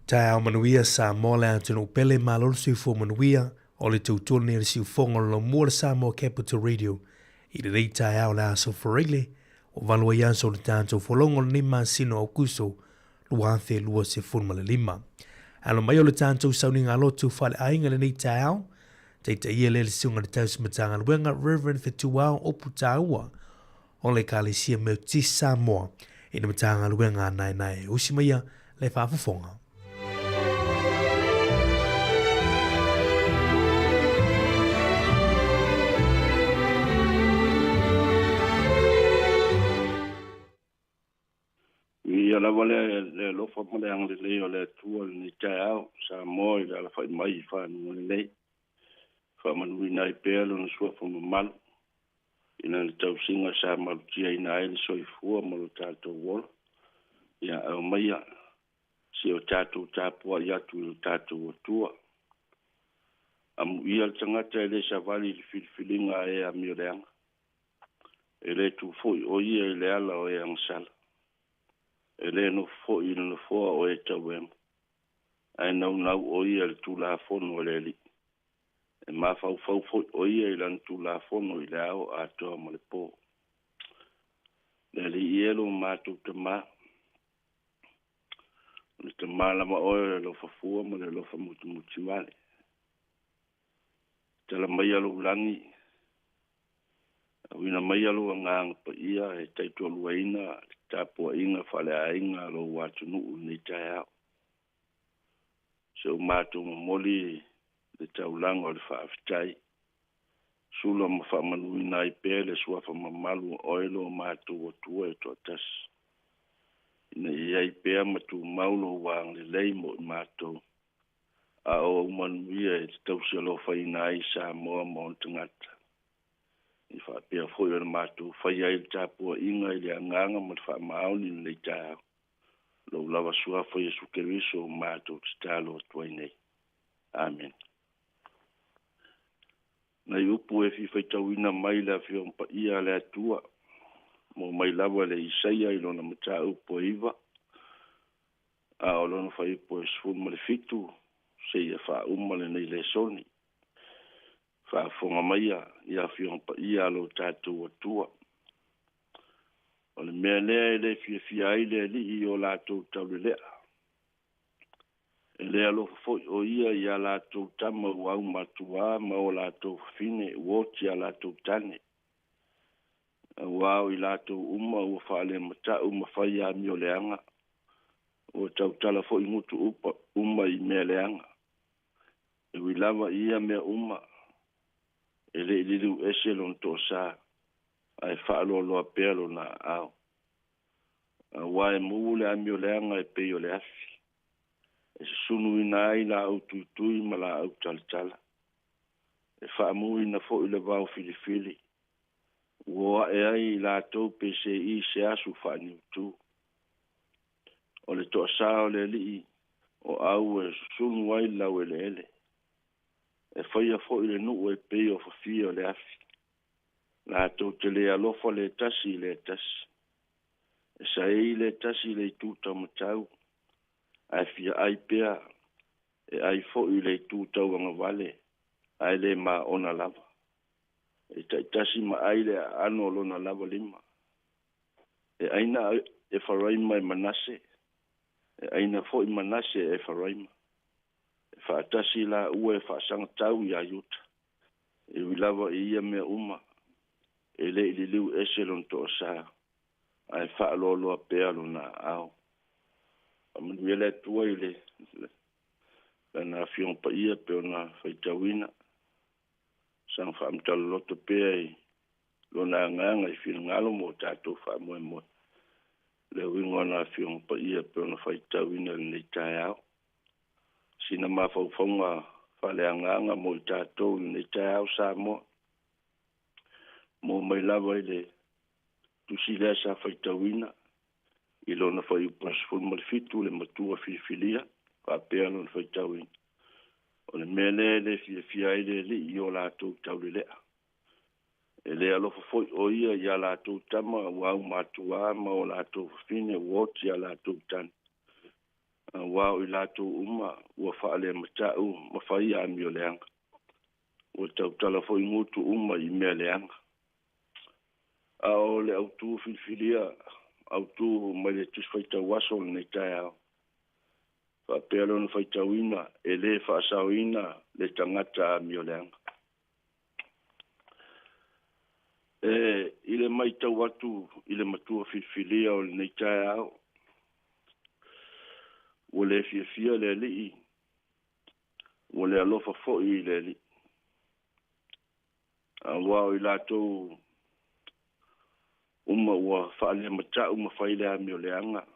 Tau manuia Sāmoa le tunu pele malolo sifo manuia o le tautone le siufonga lo mua Sāmoa Capital Radio i le rei tau la so foreile o valua ia so le tātou folongo le nima sino au kuso luathe lua se funma le lima. Alo mai o le tātou sauninga lotu fale ainga le nei tau teita ia le siunga le tau simatanga luenga Reverend Fetuao Opu Taua o le kalisia me ti Sāmoa i le matanga luenga nai usimaia le whaafafonga. Ia la le lofa mole ang le o le tua ni tau Sāmoa i la fai mai fa no le fa manu nai pelo no sua fo mal ina le tau singa sa mal tia ina ele so i fu mo lo tato wol ia o mai si o tato tapo ia tu tato tua am ia tanga tele sa vali filinga e a mirang ele tu foi o ia le ala o yang sala ele no fo i no fo o e tawem ai no o ia tu la fo no le li e ma fo o ia i lan tu la fo no i la o a to mo le po le li ielo ma tu te ma le te mala ma o lo fo fu mo le lo fo mutu male te la mai alo langi wina mai alo ngang pa ia e tai to luaina tapo inga fale ainga lo watu nu ni taya so matu moli le taulang o le fa'aftai sulo ma fa manu nai pele sua fa mamalu oilo matu o tua e to tas ina ia pe matu maulo wang le leimo matu a o manu ia e tau se lo fa inai Sāmoa mo tangata i fa pe fo yo matu fa ia il tapo inga ile nganga mo fa mauni le ta lo lava sua fo Yesu Kristo matu stalo toine amen na yupu e fi tawina mai la fi on pa ia le atua mo mai lava le isaia i lona mata upo iva a o lona fa ipo sfu mo le fitu se ia fa umale nei le soni fa fonga mai ia fi on pa ia lo tatu tua o le mele le fi ai le li o la tu tawle le alo fo o ia la tu tama wa matua ma o la tu fine wo tia la tu tane wa o la tu o fa le mata fa ia mi o leanga o tau tala fo i mutu upa i me leanga e wi lava ia me ele lilu eselon to sa ai fa lo apelo na au wa e mu le ami o leanga e pe o le afi e sunu ina ila au tutui ma la au taltala e fa mu ina fo i le vau filifili wo e ai la to PCI se asu fa ni tu o le to sa o le li o au e sunu ai la o le ele e faia fo i le nu e pe o fa fi o le afi la to te le alofa le tasi e sa e le tasi le tuta matau ai fia ai pea e ai fo i le tuta wanga vale ai le ma ona lava e tasi ma ai le ano lona lava lima e aina e faraima e manase e aina fo i manase e faraima e faatasi la ua e faasanga tau i ayuta e wilava i ia mea e le ili liu eselon to sa ai faaloloa pea lona au amanu ele tua i le lana fion pa ia pe ona faitawina sang faamtaloloto pea i lona nganga i filngalo mo tatou faamoemoe le wingo na fion pa ia pe ona faitawina le taiao sina mafaufaunga faleanganga mo tatou le taiao Sāmoa mo mai lava ile tusile sa faitawina i lona fai pasful malfitu le matua filia fa pea lona faitawina o le mele le fia ile li i o latou taulelea e le alofa foi o ia latou tama wau matua ma o latou fine woti a latou tani Wao I lātou uma ua whaale matau ma whai a mio leanga. Ua tau tala fo I ngutu uma I mea leanga. A o le au tū whiwhiria, au tū mai le tus whaitau waso nei tai au. Whapea lona whaitau ina, e le whaasau ina le tangata a mio leanga. Ile mai tau watu, ile matua whiwhiria o le nei tai au. Ua le fia le lii, ua le alofa fo'i le lii. A wao I lātou uma ua whaale matau ma whaile a mio leanga.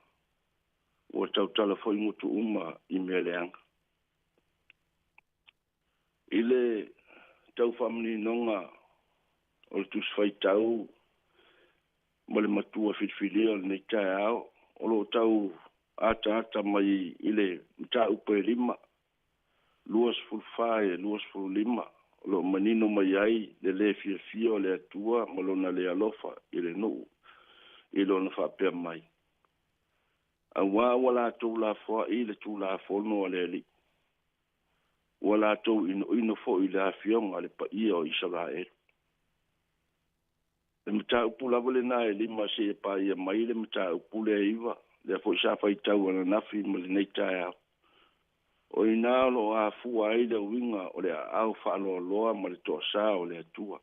Ua tautala fo'i ngutu uma I mea leanga. Ile tau whamini nonga o le tus whaitau ma le matua whiwhiria o le nei tai au. O lo tau ata mai ile mta upe lima. Luas fulfae, luas fulima. Lo manino mai ai le fia o le atua ma lona le alofa ile nuu. Ilo na whapea mai. A wala tau la fua ile tu la fono le li. Wala tau ino fo I le afionga le pa ia o Israel. Le mta upu lavole na e lima se pa ia mai le mta upu le iwa. Le fo sa fai tau ana nafi ma le nei tai au. O ina lo a fua ai le winga o le au whaaloa loa ma le toa sa o le atua.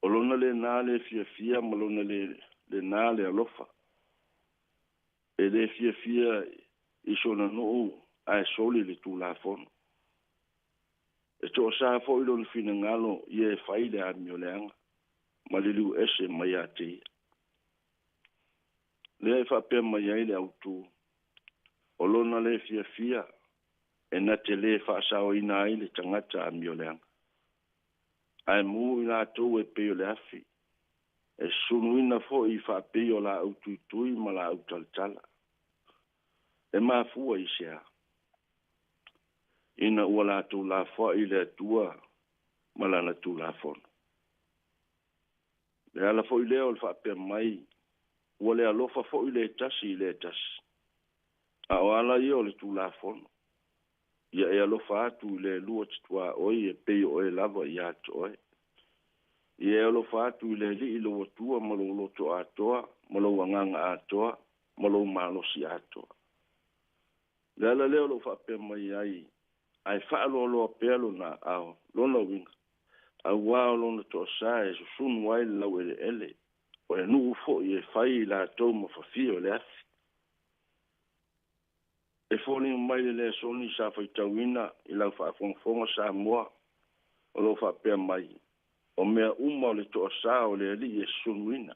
O lona le nā le fia ma lona le nā le alofa. E le fia I sona nuu a soli le tu la fono. E toa sa fo I lona fina ngalo I e whai le a mio leanga. Ma le liu ese mai a te. Le e whapea mai ai le autu. O lona le fia e na te le whaasao ina ai le tangata a mio leanga. Ai mu I la tau e peo le afi. E sunu ina fo I whapeo la autui ma la autaltala. E mafua I sea. Ina ua la tau la fo I le atua ma la na tu la fono. Le ala fo I leo le whapea mai. Ua le alofa fo I le tasi. A o ala I o le tu la fono. Ia e alofa atu le lua titua oi e peo o e lava I ato oi. Ia e alofa atu le li ilo watua malo loto atoa, malo wanganga atoa, malo malosi atoa. Le ala leo lo whapea mai ai, ai whaalo loa pelo na ao, lona winga. A wao lona to sae, so sunu wai lau ele. O e nuu fo I e whai la tau ma whawhio le afi. E fōni mai le soni sa whaitauina I lau whaafonga Sāmoa o lo whapea mai. O mea uma o le toa sa o le ali e sunuina.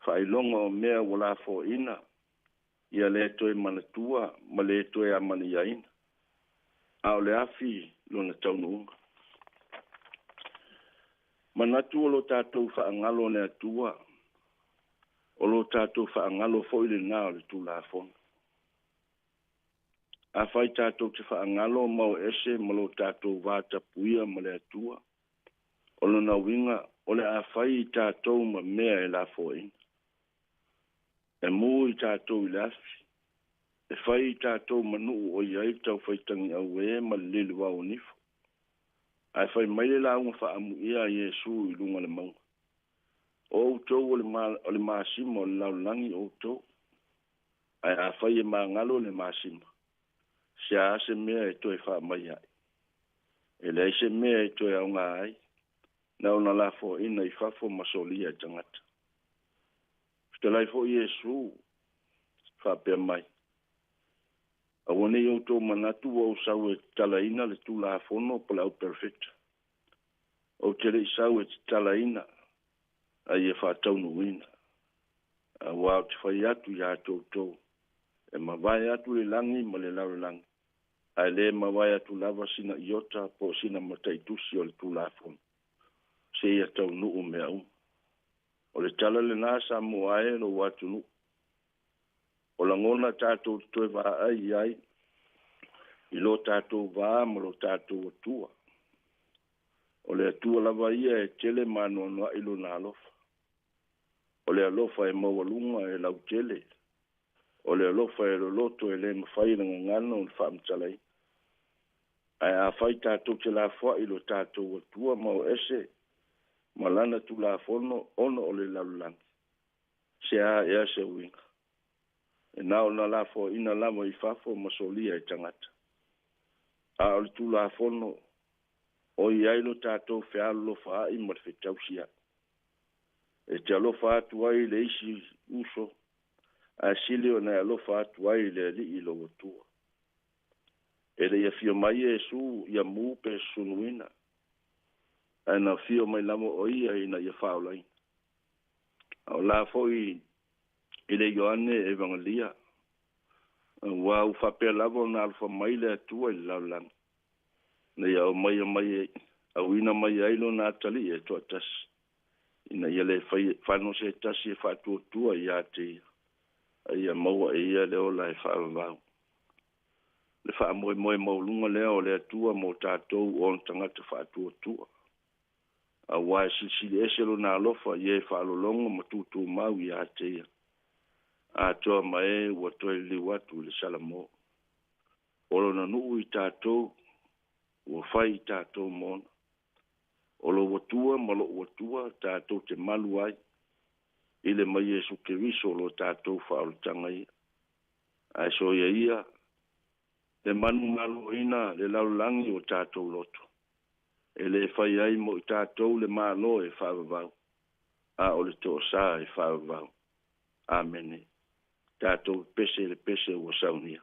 Whailonga o mea wala fo ina. Ia le toe manatua ma le toe amani aina. A o le afi lona taununga. Manatu o lo tātou whaangalo ne atua. O lo tātou whaangalo fo I le nā o le tūla fona. A whai tātou te whaangalo mau ese ma lo tātou vāta puia ma le atua. O lona winga o le a whai tātou ma mea e la foina. E mū I tātou I lafi. E whai tātou manu o iai tau whaitangi au e ma lele wau nifo. Ai whai maile la unga whaamu ia Yesu I lunga le maunga. O tau o le maasima o le laulangi o tau. Ai a whai e maa ngalo le maasima. Se a se mea e toi wha mai ai. E le se mea e toi au ngā ai. Na ona la fo ina I whafo masolia tangata. Te lai fo Yesu whapea mai. A wane I tō manatu o sau e talaina le tū la fono pa lau perfecta. O te rei sau e talaina a I e whātaunuina. A wau te whai atu I a tō. E mawai atu le langi ma le lau langi. Ai le mawai atu lava sina iota po sina mataitusi o le tū la fono. Se ia tau nuu mea O le tala le nā Sāmoa e lo watu nuu. O la ngona tātou toi wā ai. I lo tātou wā ma lo tātou atua. O le atua lava ia e tele manoa ilo nā alofa. O le alofa e mawalunga e lau tele. o le alofa e lo loto e le mawhai na ngangana o le whaamtalai. Ai a whai tātou te la whai lo tātou o tua mau ese, malana tu la fono ono o le laulangi. Se a ea se winga. E nao na la fo ina lama I fafo masolia e tangata. A o le tu la fono o I ailo tātou whialo lo wha I marwhi tausia. E te alofa atu ai le isi uso, a sili o na alofa atu ai le li I lo tua. E le ia fio mai e su ia mu pe sunuina. E na fio mai lamo o ia ina ia whaolai. O la foi I le Ioane Evangelia. Wa u whapea lavo na alfa mai le atua I laulang. Na ia o mai au ina mai ailo na atali e toa tas. Ina ia le whano se tasi e whatua tua ia te ia. Ia maua e ia leo la e whaavavau. Le wha moe maulunga leo le atua mo tātou o tangata whaatua tua. A wai sisili eselo na alofa ie whaalolongo ma tutu mau ia te ia. A toa mai ua toe li watu le salamo. Olo na nuu I tātou, ua whai I tātou mona. Olo watua malo watua tātou te malu ai. Ile mai Yesu Keriso lo tātou whaolutanga ia. Ai so ia, le manu malu ina le laulangi o tātou loto. E le whai ai mo I tātou le malo e whaavavau. A o le tō sā e whaavavau. Amene. Tātou pese le pese ua saunia.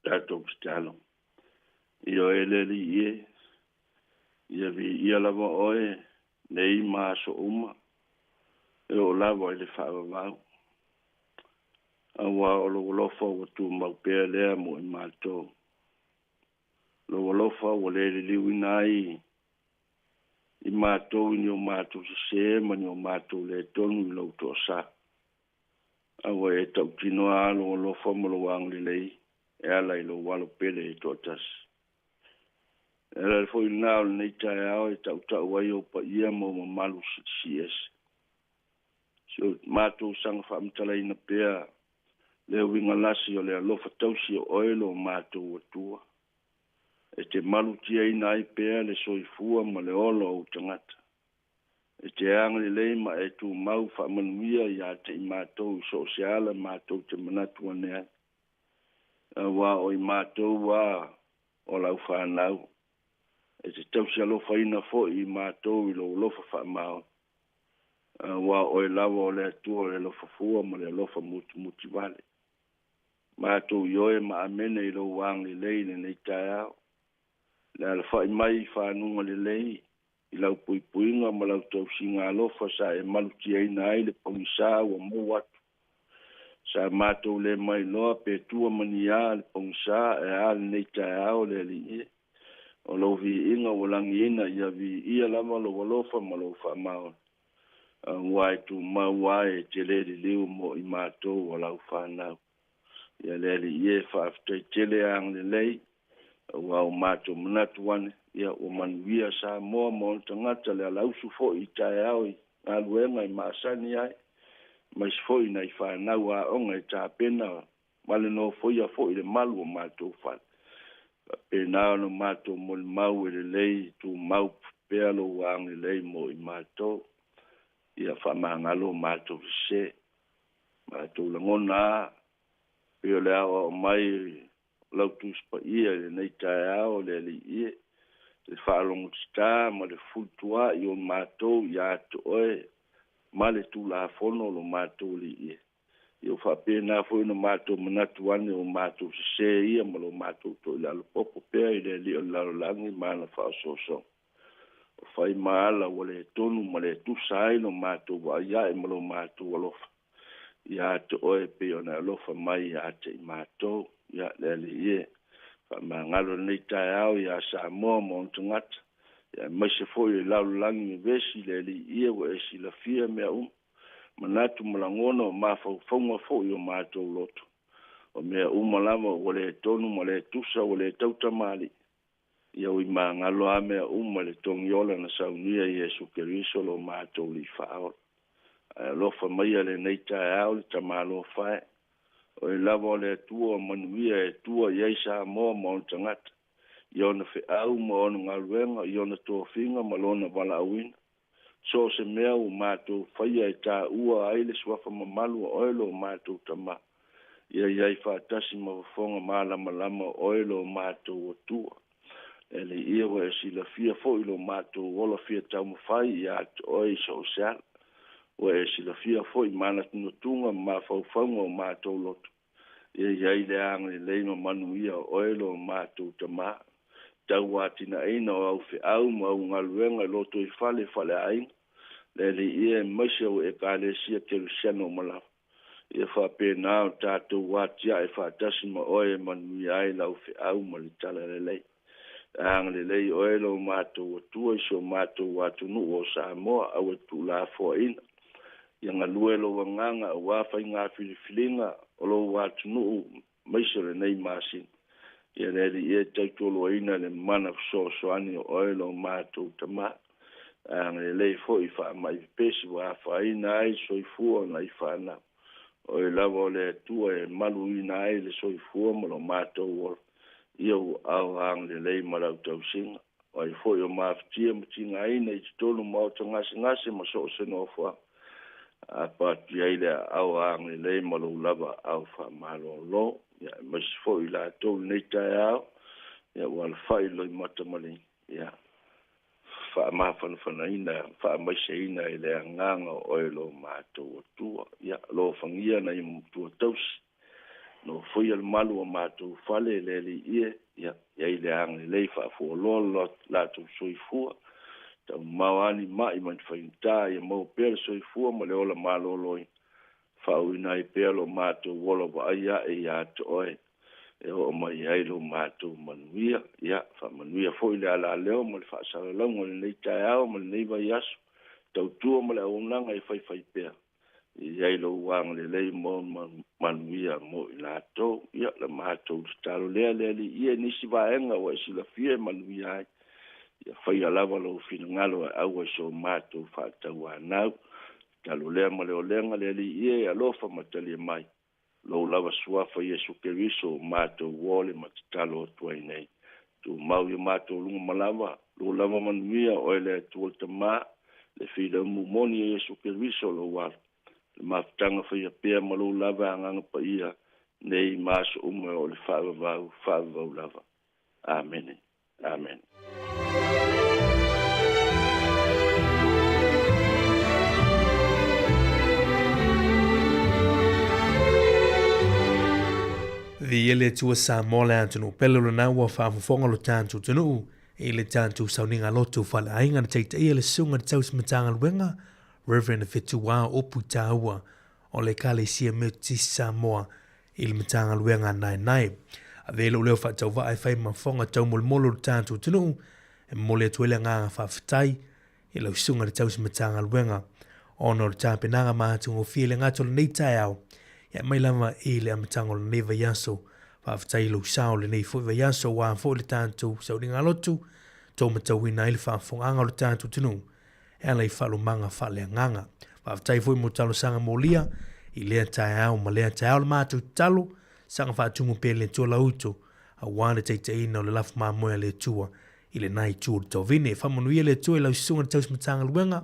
Tātou stalo. Io eleli ie. Ia vi ia lava oe. Nei maaso uma. E o lava ele whaavavau. Awa o lo lofa o tu maupea lea mo I mātou. Lo lofa o le liwi nai. I mātou ni o mātou se mani o mātou le tonu I lau tō sa. Awa e tau tino alo o lofa mo lo wangli lei. E ala I lo walo pele e tōtas. E la foi nao nei tae ao e tau wai o pa ia mo malu si es. So mātou sanga whaamtala ina pea le winga lasi o le alofa tausi o oelo o mātou atua. E te malu tia ina ai pēr le soifua ma le olo au tangata. E te angli leima e tu mau wha manuia ia te I mātou so se ala mātou te manatu anea. Wā o I mātou wā o lau whanau. E te tausi alofa ina fo I mātou I lo lofa wha mao. Wā o I lawa o le atua o le lofa fua ma le lofa muti wale. Mātou ioe ma amene I lo wangli leine nei tai au. Le ala whai mai whanunga le lei, I lau puipuinga ma lau tau singa alofa sa e maluti aina ai le pongisa wa mo watu. Sa mātou le mai loa pe tua mani a le pongisa e a le nei tai au le li e. O lau vi inga o langi ina ia vi ia lama lo walofa ma lo wha mao. Wai tu mawai e te le li liu mo I mātou o lau whanau. Ia le li e whaaftai tele ang le lei. Wa o mato manatu wane ia o manuia Sāmoa mo tangata le lausu fo I tai au ngā luenga I maasani ai mai fo I nei whanau a onga I tāpena male no foia fo I le malu o mato whal pena no mato mo le mau le lei tu mau pea lo wang le lei mo I mato ia whamangalo mato se mato langona peo le o mai lau tuspa ia le nei tai au le li ie le whaalongo tita ma le fultua I o mātou ia to oe ma le tu la fono lo mātou li ie I o whapena fo ino mātou manatu ane o mātou se ia ma lo mātou to ila lo popo pea I le li o lalolangi ma na whao soso o whai maala o le tonu ma le tu sai no mātou wa ia e ma lo mātou alofa ia to oe pe o na alofa mai ia te I mātou ia le li ie fa mangalo nei tai au ia Sāmoa mo tangata ia mai se foi laulangi vesi le li ie o e si la fia mea manatu malangona o mafaufonga fo I o mātou loto o mea malama o le tonu ma le tusa o le tautamali ia o I mangalo a mea le tongiola na saunia Iesu Keriso lo mātou li whao lofa mai le nei tai au le tamalo whae o I lava le tua manuia e tua iei Sāmoa mo tangata. I ona whi au mo ona ngaluenga, I ona tō whinga ma lona wala awina. So se mea o mātou whaia e tā ua aile swafa mamalu o oilo o mātou tama. Ia iei whātasi ma wafonga mālama lama oilo o mātou o tua. Ele ia wa e sila fia fo ilo mātou wola fia tau mawhai I atu oi so seala. O e sila fia foi mana tino tunga ma faufaunga o mātou loto. Ia iei le angli leima manuia o oilo o mātou tama. Tau watina eina o au fe au ma au ngaluenga loto I fale aina. Le li ia maise o e kālesia kerusiano malaw. Ia whapena o tātou watia e whātasi ma oe manuia ai lau fe au ma li tala le lei. Angli lei oilo o mātou o tua iso mātou watunu o Sāmoa au e tu la fo ina. Ia ngā luelo wanganga o wawhai ngā whiliwhilinga o lo watunu maisere nei masin. Ia reri e tautolo ina le mana soani o oilo o mātou tama. Angre lei fo I wha mai pesi wawhai ina ai soifua na I whanau. O I lawa o le tua e malu ina ai le soifua ma lo mātou wala. Ia o au angre lei marau tau singa. O I fo I o mawhitia matinga ina I titolo mauta ngase ma so seno fwa. Apa tiai le au angli le malo lava au fa malo lo ya mas fo I la to nei tai au ya wal fai lo mata mali ya fa ma fa ina fa mai se ina le nganga o lo mato tu ya lo fangia na I tu tos no foi el malo o mato fale le li ya le angli le fa fo lo la tu sui fu tau mawani mai man whainta I mau pere soi fua ma le ola maloloi. Whau ina I pere mātou wola wa aia e ia to oe. E o mai ai lo mātou manuia. Ia, wha manuia fo I le ala leo ma le whaasara lau ma le nei tai au ma le nei vai asu. Tau tua ma le aunanga I whai pere. Ia I lo wang le lei mo manuia mo I lātou. Ia, le mātou talo lea li ia nisi vaenga wa sila fie manuia ai. Ia whai alawa lo whingalo e aua so mātou whātau anau. Talo lea ma leo lenga le li ia e alofa matali mai. lo lava suafa Iesu Keriso mātou wole matatalo atuai nei. Tu mau ia mātou lunga malava, lo lava manuia o ele atu o tamā, le whira mumoni Iesu Keriso lo wala. Le mafutanga whaia pēr ma lo lava anganga pa ia, nei māso ume o le whaavau lava. Amen. Amen. The ele tua Sāmoa le antunu pele lo na ua whaafafonga lo tāntu tunu e le tāntu sauninga lotu whale ainga na teita ia le sunga te taus matanga luenga Reverend Fitu Wā opu tāua o le kale sia meuti Sāmoa i le matanga luenga nai. A velo leo whaatau wa ai whai mafonga tau molo lo tāntu tunu e mole atuele nganga whaafatai i lau sunga te taus matanga luenga ono le tāpenanga mātungo fie ngato le nei tai au. Ya mai lama i le amatango le neva yaso whaafatai lo sao le nei fuiwa yaso wā fo le tāntu sau ringa lotu tō matawina i le whaafonganga lo tāntu tunu e alai whalo manga whale nganga whaafatai fui mo talo sanga molia i lea tai au ma lea tai au le mātou talo sanga whaatungu pe le tua lauto a wāne teita ina o le lafu māmoea le tua i le nai tua le tovine whamanuia le tua i lau sunga le taus matanga luenga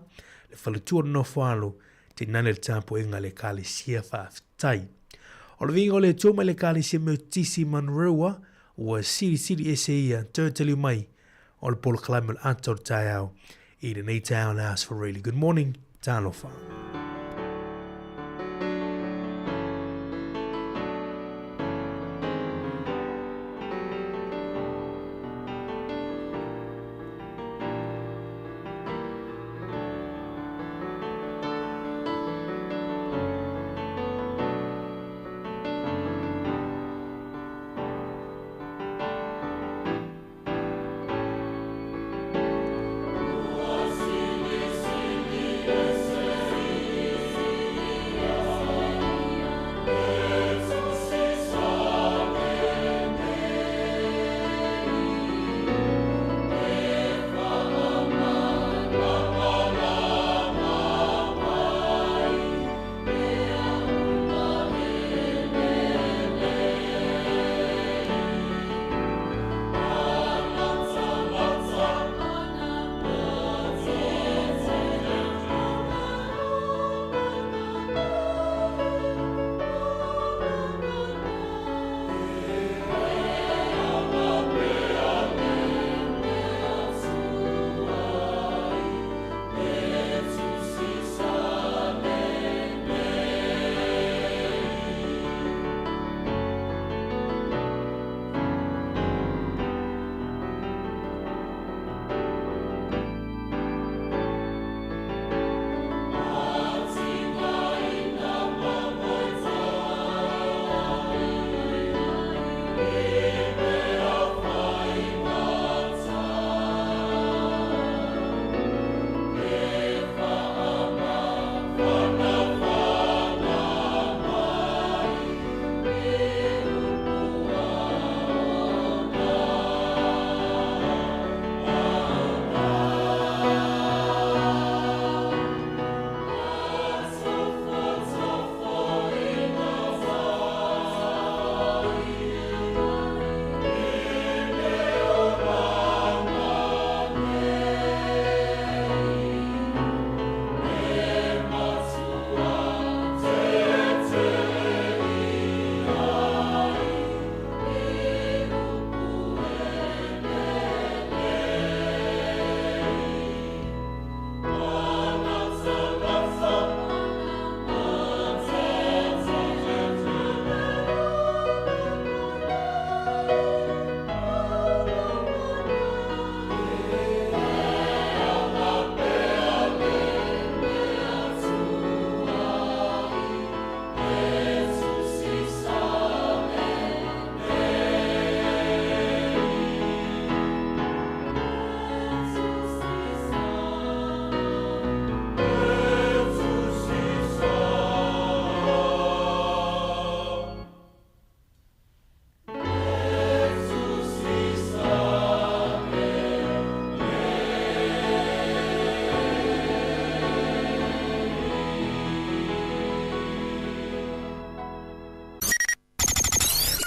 le whalatua no whalo te nane le tāpo inga le kāle sia whaafatai. O le vinga o le tōma le kāle sia meo tisi manrewa ua siri ese ia tōtali mai o le polo kalame le ator tai au i le nei tai au na ask for really good morning, tālofa.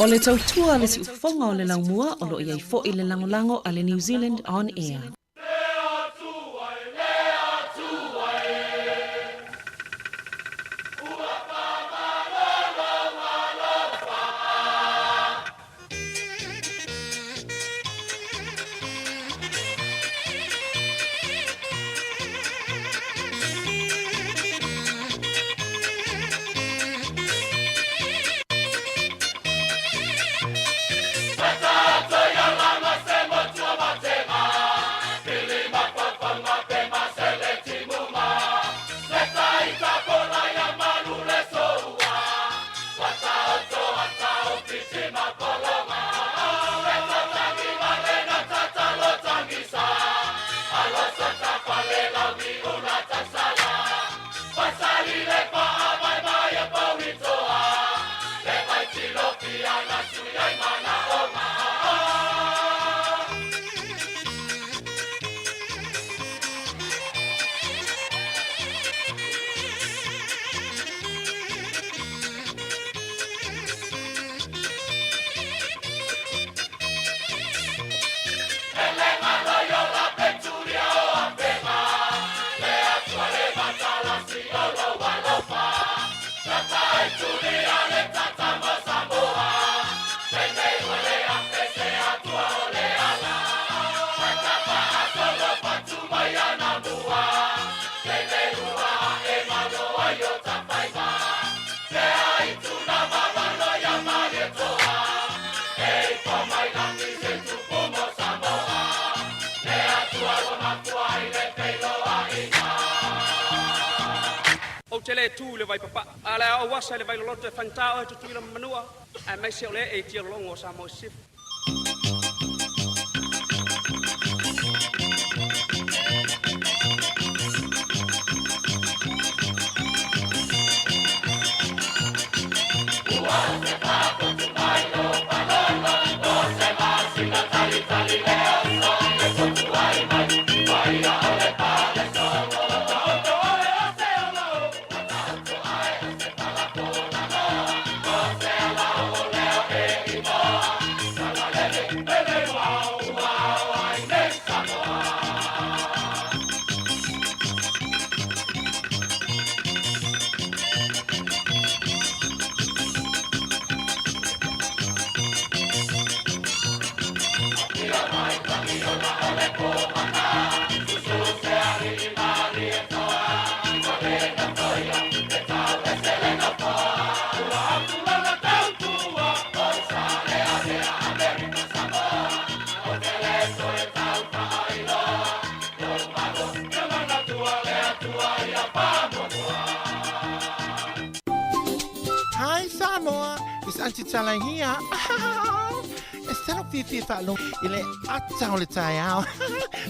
O le tautua le si ufonga o le laumua o lo iai fo i le langolango a le New Zealand On Air. Tele tu le vai papa ala o wasa le vai lo te fantao e tu manua a mai se le e ti longo Sāmoa sif. Hi Sāmoa, it's Auntie Talang here. Instead of Fifi Falung, ile atau le tayao.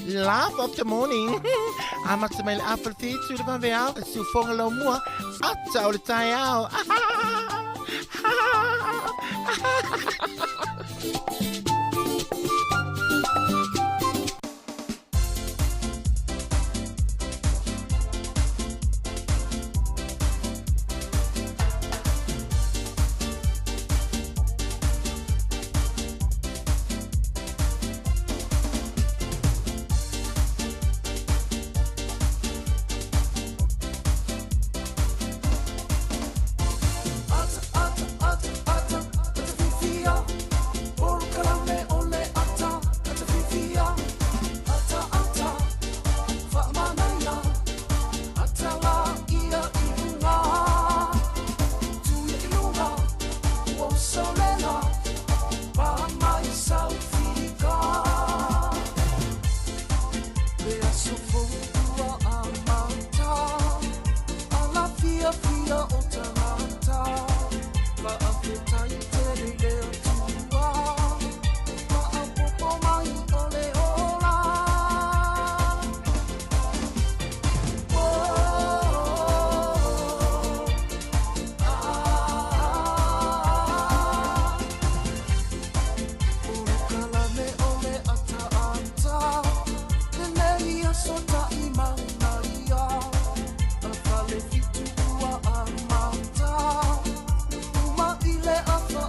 Laugh of the morning. Amat semel apple tea to the vanveau, su fongalo mua, atau le tayao.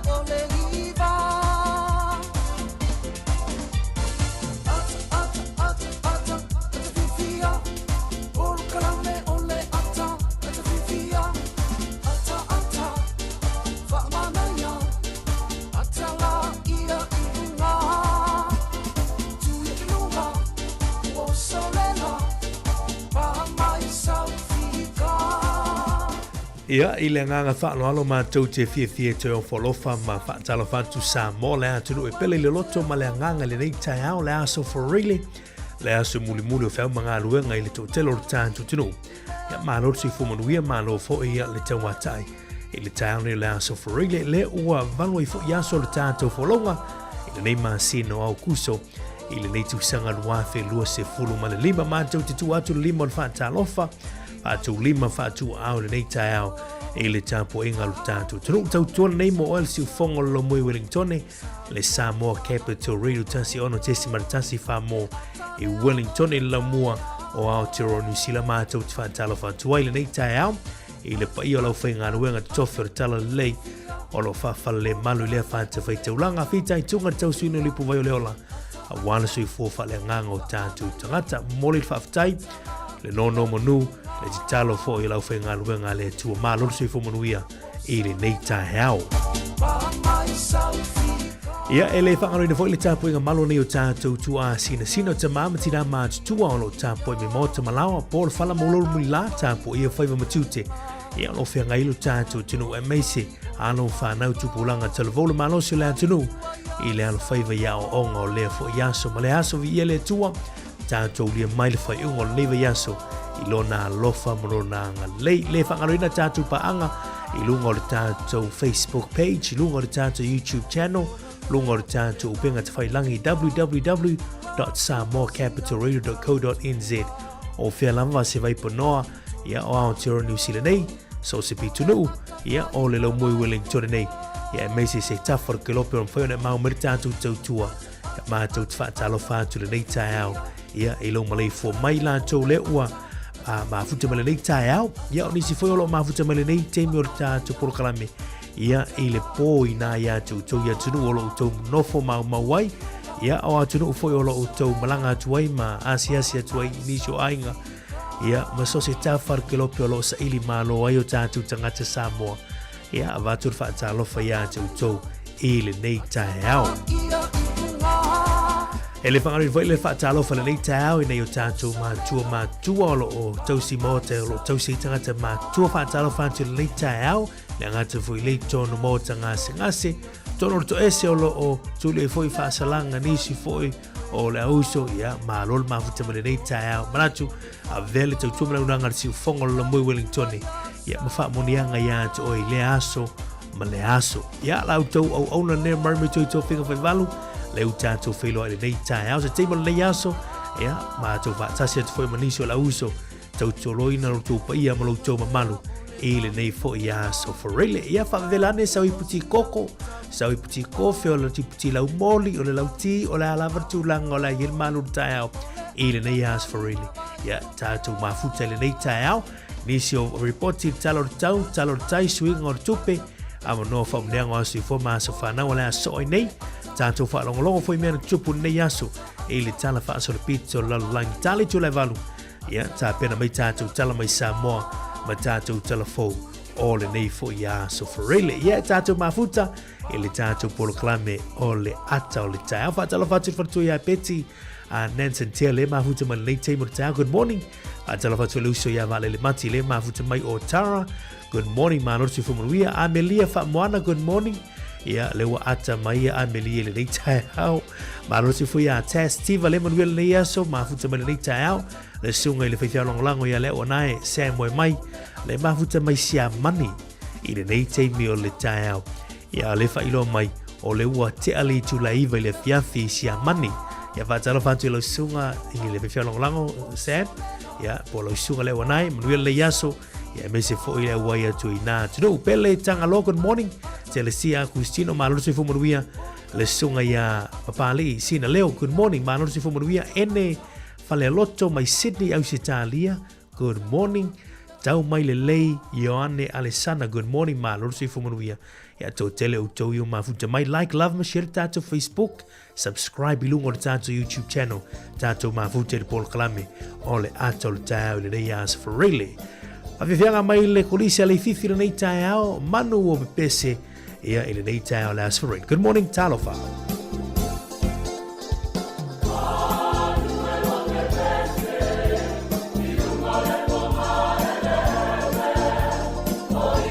Ole Ia i le nganga whaano alo mātou te fie te o wholofa ma whaatala whantu Sāmoa le atunu e pele le loto ma le nganga le nei tai au le aso for really le aso muli o whiau mga aluenga i le tō telo tātu tunu. Ia mālo si fumanuia mālo fo ia le te watai i le tai au le aso for really le ua vanua i fo i aso le tātou wholonga i le nei maa sino au kuso i le nei tusanga luafe lua se fulu ma le lima mātou te tu atu le lima o le whaatalofa Fatu lima fatu au le nei tai au e le tapo inga lu tatu. Tunu tau tuana nei mo oel si ufongo lo mui Wellingtone le Sāmoa Capital Radio tasi ono tesi maratasi whamo e Wellingtone la mua o Aotearoa New Zealand mātou te whaatalo fatu ai le nei tai au e le pai o lau whainga anuenga tofi o tala lei o lo whawhala le malu lea whata whaitaulanga whitai tunga tau suino lipu vai o leola a wana sui fōwha le nganga o tatu tangata mole le whawhatai le nono monu le titalo fo i lau whainga luenga le tua mālolo sui fōmanuia i le nei tai au. Ia e le whangaroina fo i le tāpoi ngā malo nei o tātou tua sina te māmati nā mātu tua o lo tāpoi me mōta malawa po le whala maulolo mui la tāpoi ia whaiva matute ia lo whenga ilo tātou tunu e meise alo whanau tupulanga talavola malosi le tunu i le alo whaiva ia o onga o lea fo i aso ma le aso vi ia le tua tātou lia mai le whai unga o neiva i aso i lona lofa morona nga le whangaroina tātou paanga i lunga o le tātou Facebook page, i lunga o le tātou YouTube channel, lunga o le tātou upenga te whailangi www.samoacapitalradio.co.nz o whea lama se vaipo noa ia o Aotearoa New Zealand nei, so se pitunu ia o le lau mui Wellingtone nei ia e meise se tafar ke lope on whaione mau meri tātou tautua ia mātou te whaatalo whātu le nei tai au ia i lau malei fo mai lātou le ua mafuta mele nei tai au ia o nisi foi o lo mafuta mele nei temi o le tātou porokalame ia i le pō i nā ia tau ia tunu o lo tau nofo mauai ia o atunu foi o lo tau malanga atuai ma asi atuai nisi o ainga ia maso se tawhar ke lope o lo sa ili malo ai o tātou tangata Sāmoa ia avatur whaatalofa ia tau i le nei tai au. E le whangaroina foi le whaatalofa le nei tai au i nei o tātou mātua o lo o tausi mōte o lo tausi tangata mātua whaatalofa atu le nei tai au le angata foi le tono mōta ngase tono to ese o lo o tuli e foi whaasalanga nisi foi o le auso ia mālol mafuta ma le nei tai au manatu a vele tau tua manaunanga si ufongo la mui Wellingtone ia mawha monianga ia atu oi le aso ma le aso ia lau tau au auna ne marmi tui tau whinga whai walu le tātou whailo ai le nei tai au se teima le nei aso ia mātou whaatasi atu foi manisi o la uso tau toloina lo tau paia ma lo tau mamalu i le nei fo i aso for really ia whavelane sau i puti koko sau i puti kofe o le puti lau moli o le lau ti o le alavar tūlanga o le il malu tai au i le nei aso for really ia tātou mafuta le nei tai au nisi o reporti talo tai suinga o le tupe ama no whaumneanga aso i fo maaso whanau o le aso i nei tātou whaalongolongo foi mea na tupu nei aso i le tala whaaso le pito lalu langi tali tu le valu ia tā pena mai tātou tala mai Sāmoa ma tātou tala fou o le nei fo i aso for really ia tātou mafuta i le tātou poloklame o le ata o le tai au whaatala whatu whatu ia peti a Nansen Tea le mafuta ma le nei teimo le tai au good morning whaatala whatu le uso ia vale le mati le mafuta mai o Tara good morning manorsi fumanuia Amelia Whamoana good morning ia le wa ata mai a Amelia le nei tai au manorsi fu ia test Tiva le manuel nei aso mafuta ma le nei tai au le sunga i le whaithia longolango ia le o nae Samoa mai le mafuta mai sia mani i le nei teimi o le tai au ia le whailo mai o le ua te ali tu la iwa i le fiafi sia mani ia whaatalo whantu i lo sunga i le whaithia longolango Sam ia po lo sunga le o nae manuel le aso ia me se fo i le ua ia tu i nā tunu pele tanga lo good morning te le sia Cristino malolo se fumanuia le sunga ia papali sina leo good morning malolo se fumanuia ene fale loto mai Sydney au se Italia good morning tau mai le lei Ioane Alessandra good morning malolo se fumanuia ia to tele o to yo mafuta mai like love ma share tato Facebook subscribe ilungo le tato YouTube channel tato mafuta le pol kalame ole ato le tau le nei as for really Awhiwhianga mai le kolisia le fifi le nei tai au manu o pepese ia i le nei tai au le as for really. Good morning talofa. Oh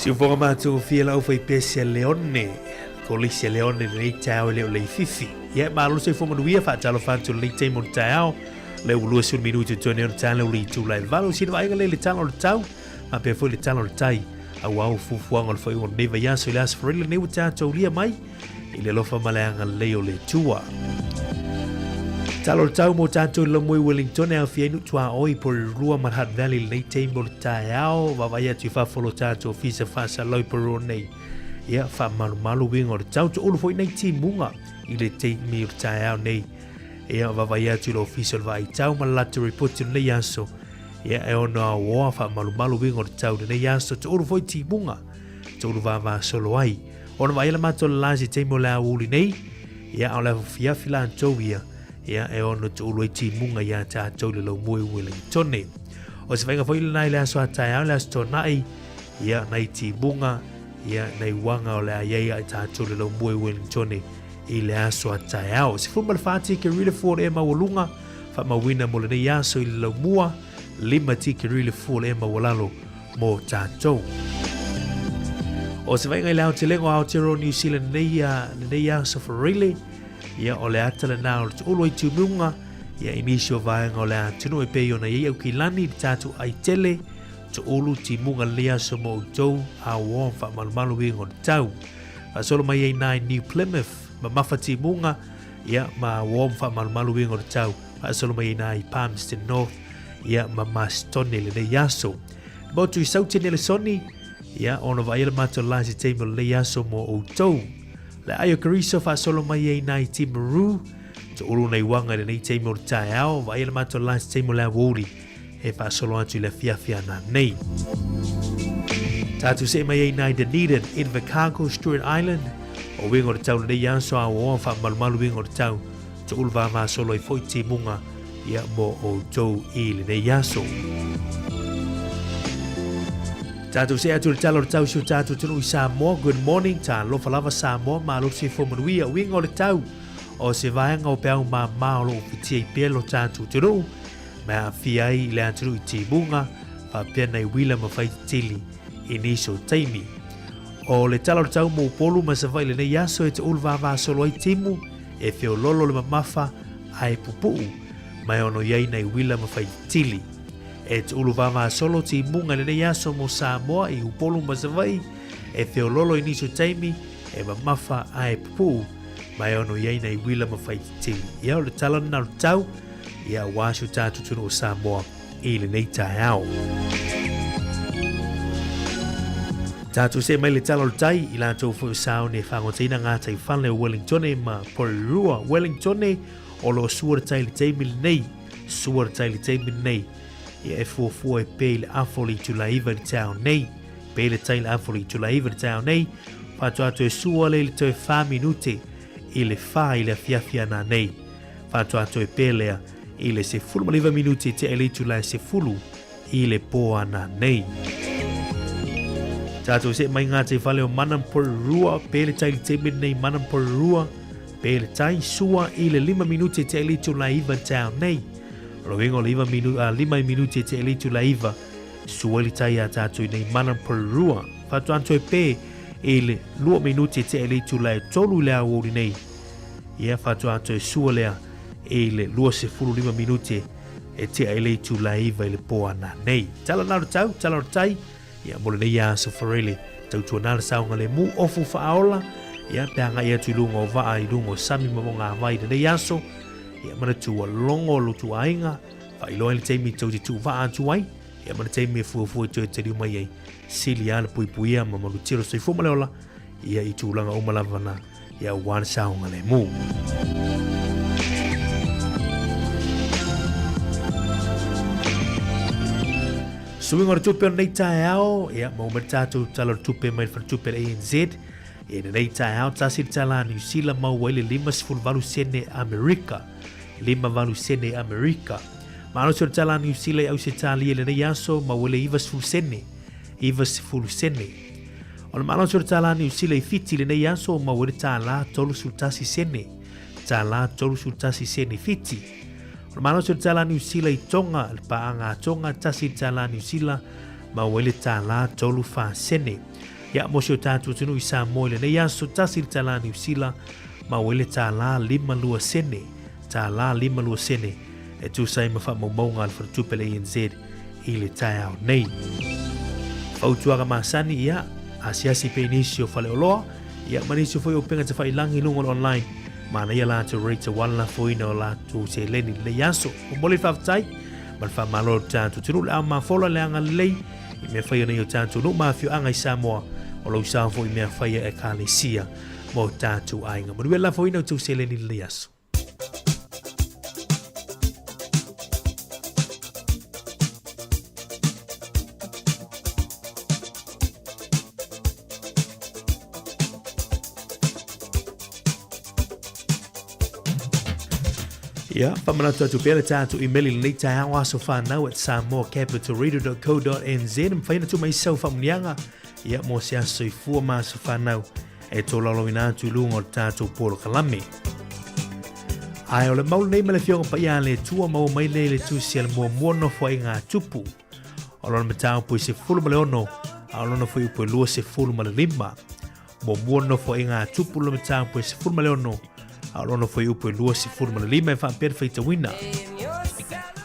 Si ufonga mātou fia lau fai pese leone, ko lisi leone nei tau leo lei fifi. Ia malo se fo manuia fa talo fanto lei te mon tau, le ulua sur minuto tone on talo li tu lai valo si vai le talo tau, ma pe fo le talo tai. Au au fufuanga o fai o neva yaso i las frele ne uta tau lia mai, i le lofa maleanga leo le tua. Talo tau mo tātou la mui Wellington e au fienu tua oi por rua Marhat Valley nei teimbo tai au, vavaya tu whafolo tātou fisa whasa lau por nei. Ia wha malu wingo le tau tu ulu foi nei ti munga i le teimi o tai au nei. Ia vavaya tu lo fisa le vai tau malata reportu nei yaso. Ia e ono a woa wha malu wingo le tau nei yaso tu ulu foi ti munga. Tu ulu vava solo ai. Ono vai la mato la lazi teimo le au uli nei. Ia au la fia fila antou ia. Ia e ono tu ulu ti munga ia ta tau le lau mui Wellington nei. O se venga foi le nai le aso a tai au le aso to nai. Ia nai ti munga. Ia nei wanga o le aiei ai tātou le lau mui Wellington i le aso a tai au. Se fuma le whāti ke rile fuo le ema walunga, wha mawina mo le nei aso i le lau mua, lima ti ke rile fuo le ema walalo mo tātou. O se vainga i le au te lengo Aotearoa New Zealand nei aso for really, ia o le atala nā o le tu ulu i tu munga, ia inisio vaenga o le atunu e pei o na iei au ki lani di tātou ai tele, tu ulu ti munga lea so mo utou a wong wha malu wingo le tau. A solo mai ei nai New Plymouth, ma mafa ti munga, ia ma wong wha malu wingo le tau. A solo mai ei nai Palmerston North, ia ma Mastone le ne yaso. Motu i sauti ne le soni, ia ono va ele mato lazi teimo le yaso mo utou. Le ayo kariso wha solo mai ei nai Timaru, tu ulu nei wanga le nei teimo le tai ao, va ele mato lazi teimo le awori. E wha solo atu le fiafia na nei. Tātu se mai ei nai Dunedin, Invercargill, Stewart Island, o wingo le tau nei yanso a oa wha malu wingo le tau, tu ulwa ma solo i foi ti munga, ia mo o tau i le nei yaso. Tātu se atu le talo le tau siu tātu tunu i Sāmoa, good morning, tā lofa lava Sāmoa, ma lo se fo manuia wingo le tau, o se vaenga o peau ma maolo o fitia i pelo tātu tunu, ma fiai le aturu i ti munga, pa pena i wila ma fai tili i niso taimi. O le talo tau mo polu ma sa vai le nei yaso e te ulva va solo ai timu, e feo lolo le mamafa ai pupuu, mai ono iai nei wila ma fai tili. E te ulva va solo ti munga le nei yaso mo Sāmoa i upolu ma sa vai, e feo lolo i niso taimi, e mamafa ai pupuu, mai ono iai nei wila ma fai tili. Ia o le talo na tau, ia washu tātu tunu o Sāmoa i le nei tai au. Tātu se mai le talo tai i lātou fu sao ne whangotina ngā tai whanle o Wellington ma Porirua. Wellington o lo suara tai le teimi nei, suara tai le teimi nei. Ia e fuafua e pei le afoli tu la iwa le tau nei, pei le tai le afoli tu la iwa le tau nei, whātua atu e sua le toi 5 minute i le whā i le fiafia nā nei. Whātua atu e pelea i le se fulu maliva minuti te elitu la se fulu i le poa na nei. Tātou se mai ngā te whale o manam Porirua, pēle tai le teimi nei manam Porirua, pēle tai sua i le 5 minuti te elitu la iwa tau nei. Roengo le 5 minuti te elitu la iwa, sua li tai a tātou nei manam Porirua. Whātua anto e pē i le 2 minuti te elitu la e tolu lea wori nei. Ia whātua anto e sua lea e le 25 minuti e te ele tu la iva le poa na nei. Tala naru tau, tala naru tai, ia mole nei a so farele, tau tua nara saunga le mu ofu whaaola, ia peanga ia tu lungo o waa i lungo sami mamonga vai de nei aso, ia mana tua longo lo tu ainga, wha ilo ele teimi tau te tu waa tu ai, ia mana teimi e fuafua tu e te riu mai ei, sili ala pui puia ma manu tiro soi fumaleola, ia i tu langa umalavana, ia wan saunga le mu. Suinga tupe nei tai ao, ia mo matatu talo tupe mai fa tupe ANZ, e nei tai ao tasi tala New Zealand mau wele 5 sene Amerika, 5 sene Amerika. Ma no sur tala New Zealand au se tali le nei yaso mau wele 2 sene, 2 sene. On ma no sur tala New Zealand fiti le nei yaso mau wele tala tolu su tasi sene, tala tolu su tasi sene fiti. Mano se tala New Zealand i tonga, pa anga tonga tasi tala New Zealand, ma wele tala tolu fa sene. Ia mo sio tātou tunu i Sāmoa le nei aso tasi le tala New Zealand ma wele tāla 5 sene. Tāla 5 sene e tu sai ma wha maunga le whatupele NZ i le tai au nei. Fautuaga masani ia asiasi pe inisio fale oloa ia manisio foi o penga te whailangi lungo online ma na ia la tu rate wala foina o la tu se leni le yaso o mole whaftai ma le whamalo tātou tunu le au ma fola le anga lei i mea whaia nei o tātou no ma fio anga i Sāmoa o lau sāwho i mea whaia e kālesia mo tātou ainga ma nuia la foina o tu se leni le yaso. Ia, whamanatu atu pēle tātou email i nei tai awa so whanau at samoacapitalradio.co.nz mwhaina tu mai sau whamunianga ia mo se aso i fua maa so whanau e tō lalawina atu lunga o tātou polo kalame. Ai o le maulu nei mele fionga pa ia le tua mau mai le tu si ale mua no fwai ngā tupu. O lona matau pui se fulu male ono, a lona fwai upoi lua se fulu male 5. Mua no fwai ngā tupu lona matau pui se fulu male ono, Arono foi upo lua si furma le lima e wha perfeita wina.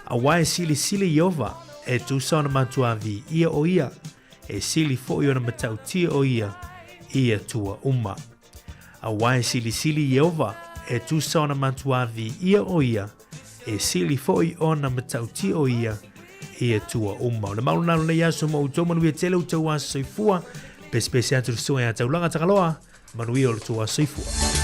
A wae sili Iova e tu sauna matua vi ia o ia e sili fo i ona matau tia o ia tua uma. A wae sili Iova e tu sauna matua vi ia o ia e sili fo i ona matau tia o ia tua uma. Le maulu nalo le yaso mo uto manuia tele utau aso soifua pespesi atu risua e atau langa takaloa manuia o le tua soifua.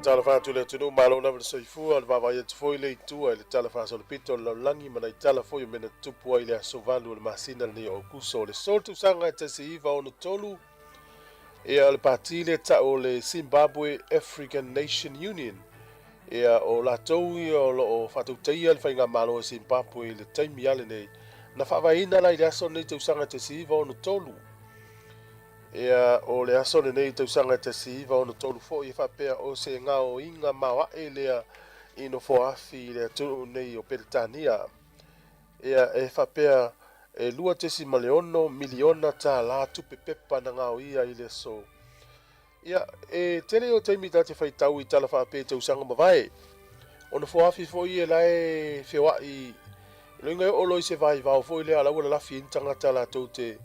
tala fatu le tunu malo na soifu al vava ya foi le tu le tala fa so le pito lo langi mana tala foi mena tupu ile sovalu le masina ni o kuso le soltu sanga te se iva ono tolu e al partile ta o le Zimbabwe African Nation Union e o la toui o fatu taia le fainga malo o Zimbabwe le taimi ale nei na fa va ina la ile so nei tu sanga te se iva ono tolu o le aso nei te usanga te siva ono tolu fo i whapea o se ngā o inga mawa e lea ino fo afi lea tunu nei o Peritania. E whapea e lua tesi maleono miliona tā la tupe pepa na ngā o ia i le so. E tele o teimi ta te whaitau i tala whapea te usanga mawai. Ono fo afi fo i e lae whiwa i luinga e olo i se vai vau fo i lea laua la lafi intanga tala tau te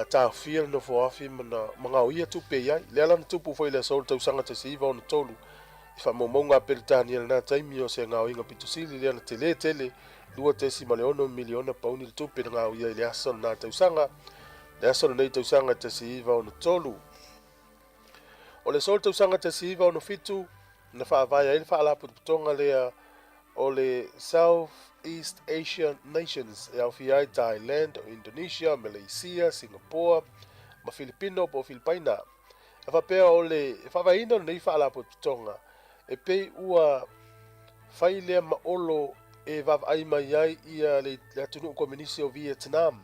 ta feel no fo afi mana manga o ia tupe ia le ala tupu foi le sol tau sanga te siva on tolu I fa momonga Peritania na taimi o se nga o inga pitusili le na tele lua tesi maleono miliona pauni le tupe nga o ia le aso na tau sanga le aso nei tau sanga te siva on tolu o le sol tau sanga te siva on fitu na fa vai ele fa ala putonga le o le Southeast Asian nations, Alfiai, Thailand, Indonesia, Malaysia, Singapore, ma Filipino po Filipaina. E whapea o le, e whawaina nei whaala po tonga, e pei ua whailea ma olo e wawai mai ai ia le atunu komunisi o Vietnam,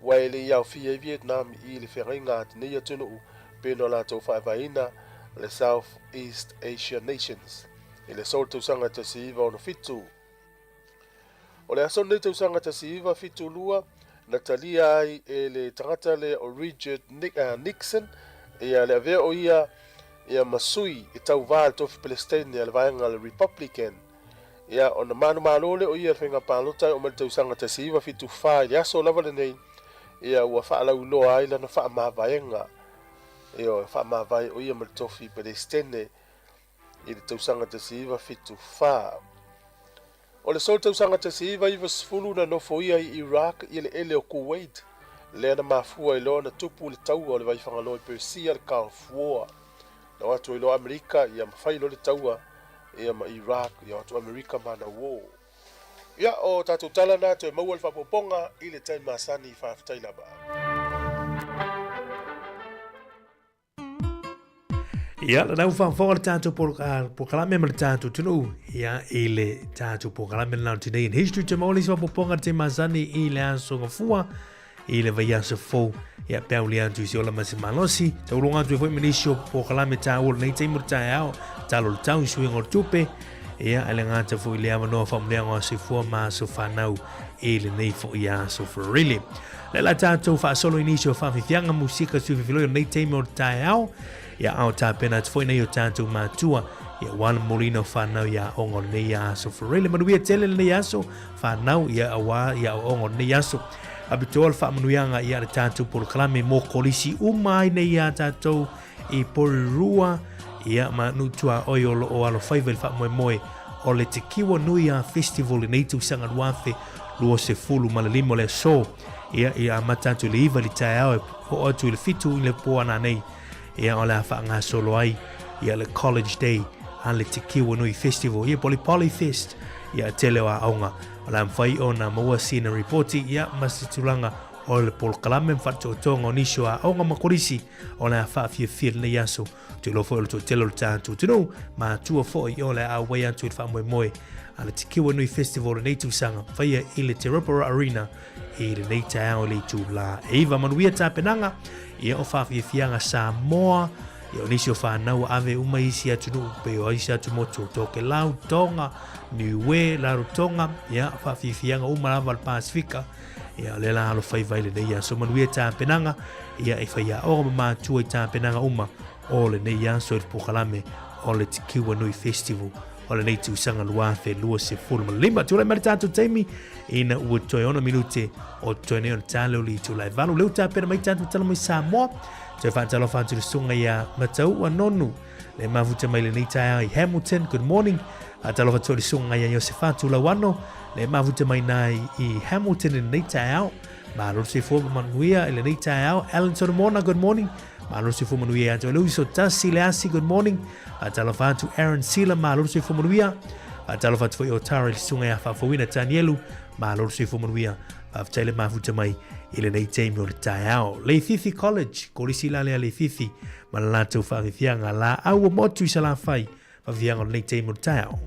wai le iau fia Vietnam I le whengainga ati nei atunu peno la tau whawaina le Southeast Asian nations. E le sol tau sanga te siiva ono fitu. O le aso nei tau sanga te siiva fitu lua, na talia ai e le tangata le o Richard Nixon, e a le avea o ia masui e tau vāle tofi Palestine e le vaenga le Republican. Ia o na manu malole o ia whenga pālota o mele tau sanga te siiva fitu wha, le aso lava le nei, ia ua wha lau loa ai lana wha maa vaenga. E o wha maa vai o ia mele tofi Palestine, I le tausanga te siiva fitu wha. O le sol tausanga te siiva iwa sifulu na nofo ia I Iraq I le ele o Kuwait. Le ana mafua I loa na tupu le taua o le waifanga loa I Persia le Kalfua. Na watu I loa Amerika ia mawhai lo le taua ia ma Iraq ia watu Amerika mana wo. Ia o tatu tala na te maua le whapoponga I le taima masani I whaftailaba. Ia, la nau whanwhonga le tātou po kalame ma le tātou tunu. Ia, I le tātou po kalame le nau tinei in history te maoli sa poponga te mazani I le aso ngafua. I le vai asa fau. Ia, pēu li antu I se ola masi malosi. Tau longa atu e fwoi minisio po kalame tā ola nei teimu tā au. Talo le tau sui ngor tupe. Ia, ele ngata fwoi le awa noa whamlea ngā se fua maa so whanau. I le nei fwoi aso for really. Le la tātou wha solo inisio whawhiwhianga musika sui whiwhiloi nei teimu tā au. Ia au tā pena te whoi nei o tātou mātua. Ia wana molino whanau ia ongo nei aso. For really, manuia tele nei aso. Whanau ia awa ia ongo nei aso. Abitoa wha manuianga ia le tātou polo kalame mō kolisi umai nei a tātou I porirua. Ia manutua oi o alo whaiva le wha moe moe. O le te kiwa nui a festival nei tu sanga luafe. Lua se fulu malalimo le so. Ia matatu le iwa li tae au. Ho atu le fitu I le poana nei. Ia o le awha ngā solo ai, ia le College Day, a le Te Kiwanui Festival, ia Poly Fest, ia tele o a aunga. O le amwhai o na maua sina reporti, ia masitulanga o le polo kalame mwhatu o tonga o nisho a aunga makorisi, o le awha fia nei aso, te lo fo to telo le tātou tino, ma tua fo I o le a wai antu I wha moe moe, a le Te Kiwanui Festival nei tu sanga, whaia I le Te Rapara Arena, I le nei ta ao le tu la Eva manuia tā penanga, ia o whawhiawhianga Sāmoa, ia o nisi o whanau ave uma isi atunu pe o isi atu moto toke lau tonga, niue laro tonga, ia whawhiawhianga uma lava le Pasifika, ia le la halo whaivaile nei ia, so manuia tā penanga, ia e whaia o mātua I tā penanga uma, o le nei ia so I pokalame, o le Te Kiwanui Festival, o le nei tu sanga luafe lua se fulu ma lima, tu lai mari tātou teimi, ina ua toi ona minute o toi nei ona tāleo li tu lai valu. Leu tā pera mai tātou tala mai Sāmoa, toi whātalo whātu le sunga ia matau a nonu. Le mavuta mai le nei tāia I Hamilton, good morning. Talo whātu le sunga ia Iosefatu Lawano. Le mavuta mai nai I Hamilton le nei tāia. Ma lor se fua manuia le nei tāia. Alan Sonomona, good morning. Malo se fumanuia to Luiso Tasi Leasi, good morning. Atalafa to Aaron Sila, malo se fumanuia. Atalafa to Otara Sunga Fafawina Tanielu, malo se fumanuia. Of Taylor Mafutamai, Ilene Tame or Tayao. Leithithi College, Corisila Leithithi, Malato Favianga La, our motu salafai, Faviang on Lake Tame or Tayao.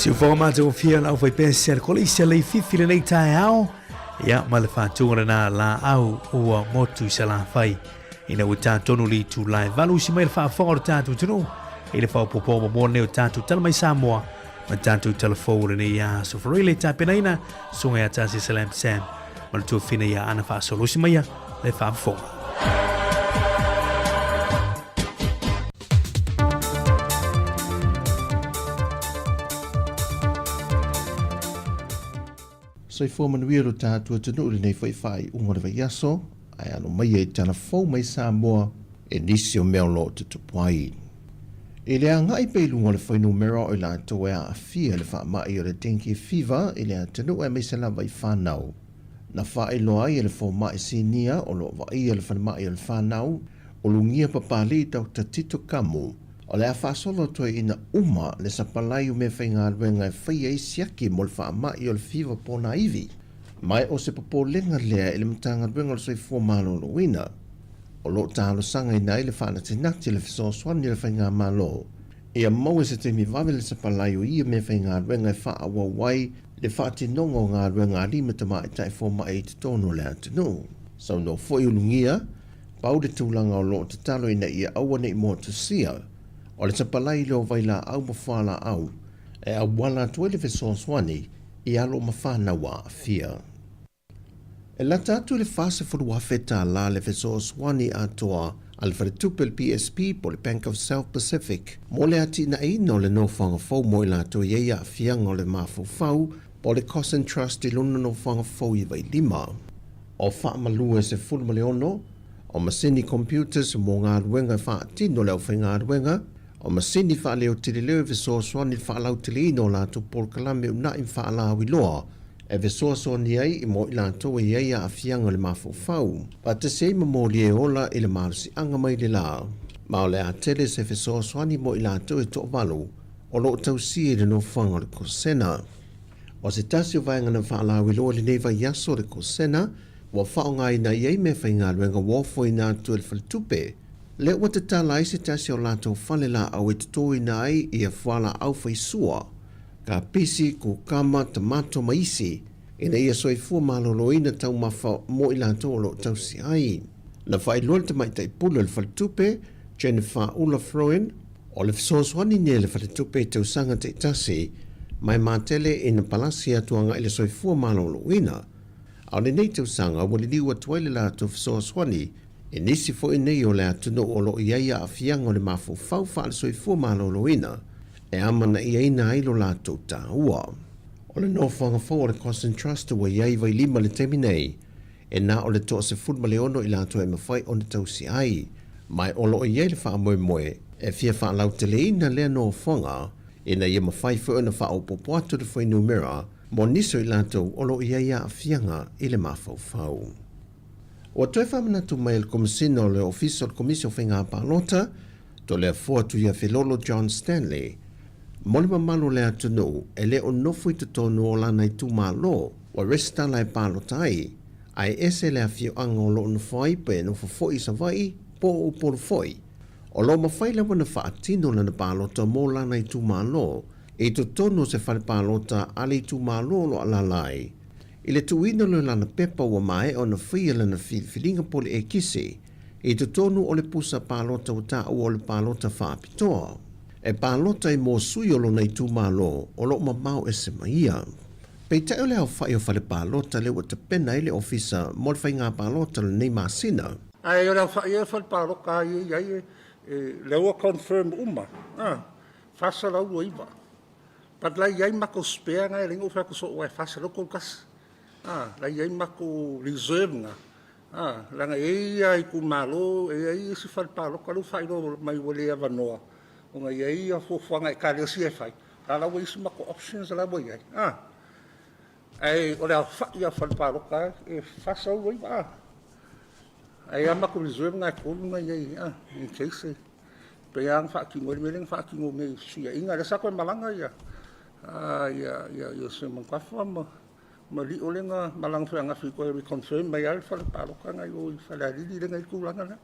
Si o whaka mātou o whia lau whai pēsia ko leisia lei whiwhire nei tae ao. Ia, ma le whātungara nā la au ua motu sa la whai. Ina ua tātonu li tu lai valu si mai le whawhongaro tātou tunu. I le whaupopo ma mō neo tātou tala mai Sāmoa. ma tātou telefone ni ia so wharile tāpena ina sunga ia tāsi Salam Sam ma le tuafina ia ana whaasolosi mai ia le whaafonga. Sai fo manuia ro tātua tunu uri nei whai ungore vai aso, ai ano mai e tana fau mai Sāmoa e nisi o mea lo te tupuai. E lea ngai peilunga le whainu mera o la toa a fia le wha mai o le dengue fever e lea tanu e mai sala vai whanau. Na whae loa i le fo mai sinia o lo vai e le whana mai o le whanau o lungia papali Dr. Tito Kamu. O le a whaasolo toi ina uma le sapalai o me whainga ruenga e whaia i siaki mo le wha mai o le fever pona iwi. Mai o se papo lenga lea e le mtanga ruenga o le soi fua malo lo wina. O lo tālo sanga i nai le whaana te nakti le whisoswani le whainga malo. Ia mau e se te mi wawe le sapalai o ia me whainga ruenga e wha awa wai le wha te nongo ngā ruenga lima te mai tai fua mai te tono le atinu. Sau no foi ulungia, pau de tūlanga o lo te talo ina ia awa nei mo tu sia. O le sapalai leo vaila au mawhala au, e a wala tuele whisoswani i alo mawhana wa fia. E la tatu le fase furu whawheta la le whisoswani atoa al wharetupel PSP po le Bank of South Pacific. Mo le ati na ino le no whanga fau mo i la to yeia a fianga o le mafu fau po le Cossin Trust i luna no whanga fau i vai lima. O wha malua se fulu maleono, o masini computers mo ngā ruenga wha tino leo whi ngā ruenga, o masini wha leo tiri leo whisoswani wha lau tili ino la to por kalame una i wha ala wiloa. E whisoswani ai i mo i la to e yeia a fianga le mafu fau. Pa te seima mo lie ola i le marusi anga mai le la. Ma o le a tele se whisoswani mo i la to e to walu, o lo tau si le no whanga le kosena. O se tasi o vaenga na whaala wiloa le neva yaso le kosena, wa whaonga i na iei me whainga ruenga wofo i nā tu le whalitupe. Le ua te tala i se tasi o lato whale la au e tuto i na ai i a whala au whaisua. Ka pisi, ku kama, tamato, maisi, ina ia soi fua malolo ina tau mawha mo i lato o lo tau si ai. Na whai lol te mai tai pula le whalitupe, Jennifer Ulafroen, o le whisoswani ne le whalitupe tau sanga te tasi, mai mātele ina palasi atuanga i le soi fua malolo ina. Au le nei tau sanga, wale liwa tuaile la tu whisoswani, e nisi fo i nei o le atunu o lo iaia a fianga o le mafu fau wha le soi fua malolo ina, e amana i aina ailo la tau tā ua. O le no whanga fau o le Cossin Trust ua iai vai lima le temi nei, e nā o le toa se fudma le ono i la tu e mawhai o le tau si ai, mai o lo iai le wha moe moe, e fia wha lau te le ina lea no whanga, e na ia mawhai fu na wha o popo atu le whai numera, mo niso i la tau o lo iai a fianga i le mawhau fau. O toi whamanatu mai le komisina o le ofisa o le komisio whainga pālota, to le fuatu ia Filolo John Stanley, mole mamalo le atunu e le o nofu i te tonu o lana i tu malo, wa resta lai pālota ai ese le a fio anga o lo nufai pe no fafoi sa vai, po o polo foi. O lo mawhai le wana whaatino lana pālota mo lana i tu malo, e to tonu se whare pālota ale i tu malo lo alalai. I le tuina lo lana pepa ua mai o na whia lana whilinga pole e kisi, e to tonu o le pusa pālota o ta o le pālota whaapitoa. E pālota i mō sui o lo nei tu malo o lo mamau e se maia. Pei te o le au whai o whale pālota le ua te pena i le ofisa mo le whai ngā pālota le nei māsina. Ai o le au whai o whale pālota ai le ua confirm uma. Whasa lau ua iwa. Pat lai iai mako spare ngai ringo whaka so ua whasa lau kolkas. Lai iai mako reserve nga. Langa ai ku malo ai si whale pālota lu whai lo mai wale a wanoa. O nga iai a fōwhanga e kāre o si e whai. Tā lau isi mako options la lau iai. Ai o le au whai a whale pālota e whasa ua iwa. Ai a mako reserve ngai kōlu ngai iai. In case pe ang whakingo le whakingo me suia inga le sako e malanga ia. Ia se mangkawha ma li o lenga malang whanga whiko e reconfirm mai al whale pāloka ngai o i whale ariri le ngai kūranga na.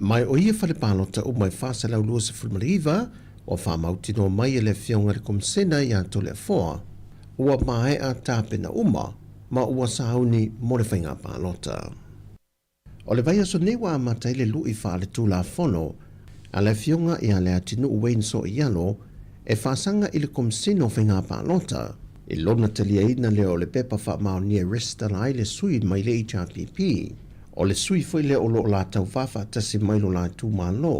Mai o ia whale pālota o mai whasa lau lua se fulmariva, o whamautino mai e le whionga le komsena i ato le foa, ua mai a tāpena uma, ma ua sahauni mo le whainga pālota. O le vai aso newa amatai le lui wha le tūla whono, a le whionga i a le atinu uwein so i alo, e whaasanga i le komsino whainga pālota, i lona talia ina leo le pepa wha maonia resta la i le sui mai le HRPP, o le sui foi le olo la tau whafa tasi mailo la tū mālo,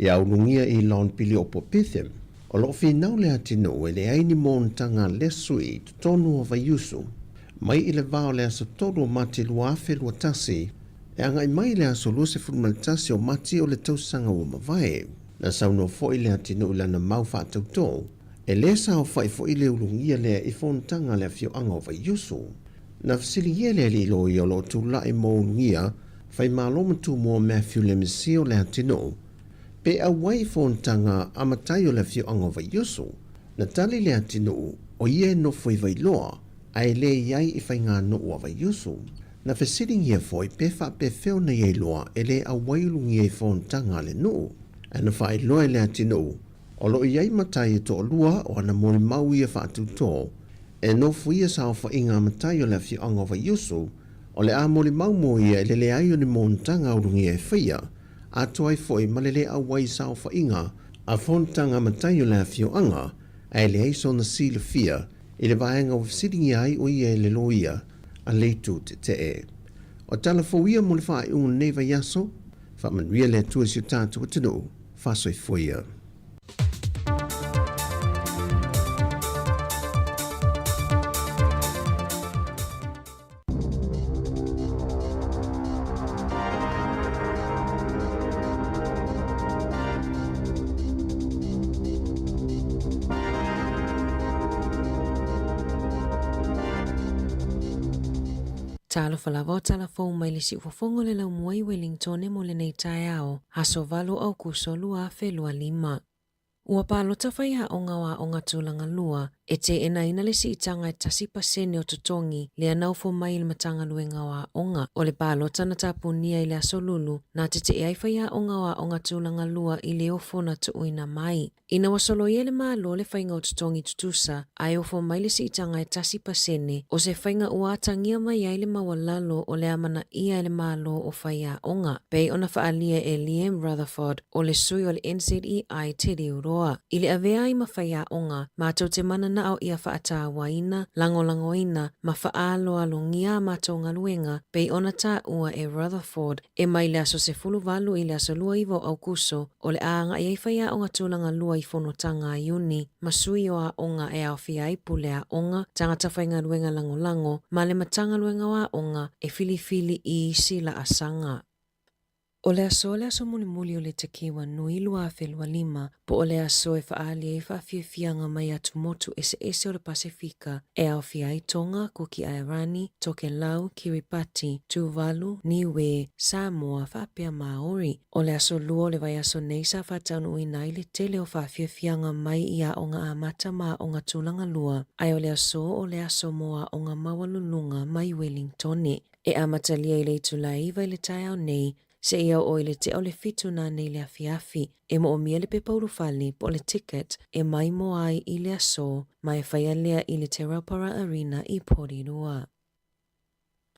i aulungia i laon pili o popithem, o lo whinau le atino e le aini mōntanga le sui tonu o vaiusu, mai i le vao le aso todo o mati lua afe lua tasi, e angai mai le aso lua se fulmalitasi o mati o le tausanga o mawai, na sauno fo i le atino i lana mau wha tautō, e le sao whai fo i le ulungia lea i fontanga le fio anga o vaiusu. Na fasili ye le li lo i o lo tu la i mo ulungia, whai māloma tu mua Matthew le misio le atino, pe a wai fontanga amatai o le fio anga o vaiusu, na tali le atino o ie no foi vai loa, ai le iai i whai ngā no o vaiusu. Na fasili ye foi pe wha pe feo na ye loa e le a wai ulungia i fontanga le no, ana whai loa le atino, o lo iai matai e to lua o ana mori mau ia whaatu tō, e no fuia sao wha inga matai o le fi anga wa yusu, o le a mori mau mo ia e le ai o ni montanga urungi e whia, a toai foi ma le a wai sao wha inga, a fontanga matai o le fi anga, a le aiso na si le fia, i le vaenga o fisiringi ai o ia e le loia, a leitu te e. O tala fo ia mo le whae unga neva yaso, wha manuia le tua si o tātu o tino, whasoi fuia. Talo falava o talafou mai le si ufofongo le lau muai Wellington e mo le nei tae ao, haso valo au kuso lua fe lua lima. Ua pālota whaia o ngā wā o ngā tūlanga lua, e te ena ina le si itanga e tasi pasene o tutongi le anau fo mai le matanga lue ngā wā o ngā, o le pālota na tapunia i le asolulu, nā te ai whaia o ngā wā o ngā tūlanga lua i le ofo na tuuina mai. Ina wasolo ie le mālo le whainga o tutongi tutusa, ai ofo mai le si itanga e tasi pasene, o se whainga ua atangia mai ai le mawalalo o le amana ia le mālo o whaia o ngā. Pei ona whaalia e Liam Rutherford o le sui o le NZEI te Roa. I le avea i mawhaia o ngā, mātou te mana na au ia whaata waina, langolangoina, ma whaalo alongia mātou ngaluenga, pei ona tā ua e Rutherford, e mai le aso se fulu valu i le aso lua iwo au kuso, o le aanga i whaia o ngā tūlanga lua i whonotanga a uni, masui o a onga e au fia i pule a onga, tangata whainga luenga langolango, ma le matanga luenga wa onga, e filifili i sila asanga. O le aso muli o le tekiwa nui lua fe lua lima, po o le aso e whaalia e whaafiafianga mai atu motu ese o le Pasifika, e au fia i Tonga, Kuki Airani, Tokelau, Kiribati, Tuvalu, Niue, Sāmoa, whaapea Maori. O le aso lua o le vai aso neisa whataunu i nai le tele o whaafiafianga mai ia o ngā amata ma o ngā tūlanga lua, ai o le aso moa o ngā mawalulunga mai Wellingtone. E amatalia i le itulai vai le tai au nei, se ia o ile te o le fitu nā nei le afiafi, e mo o mia le pepauru fali po le ticket e mai mo ai i le aso, mai whaia lea i le Te Raupara Arena i Porirua.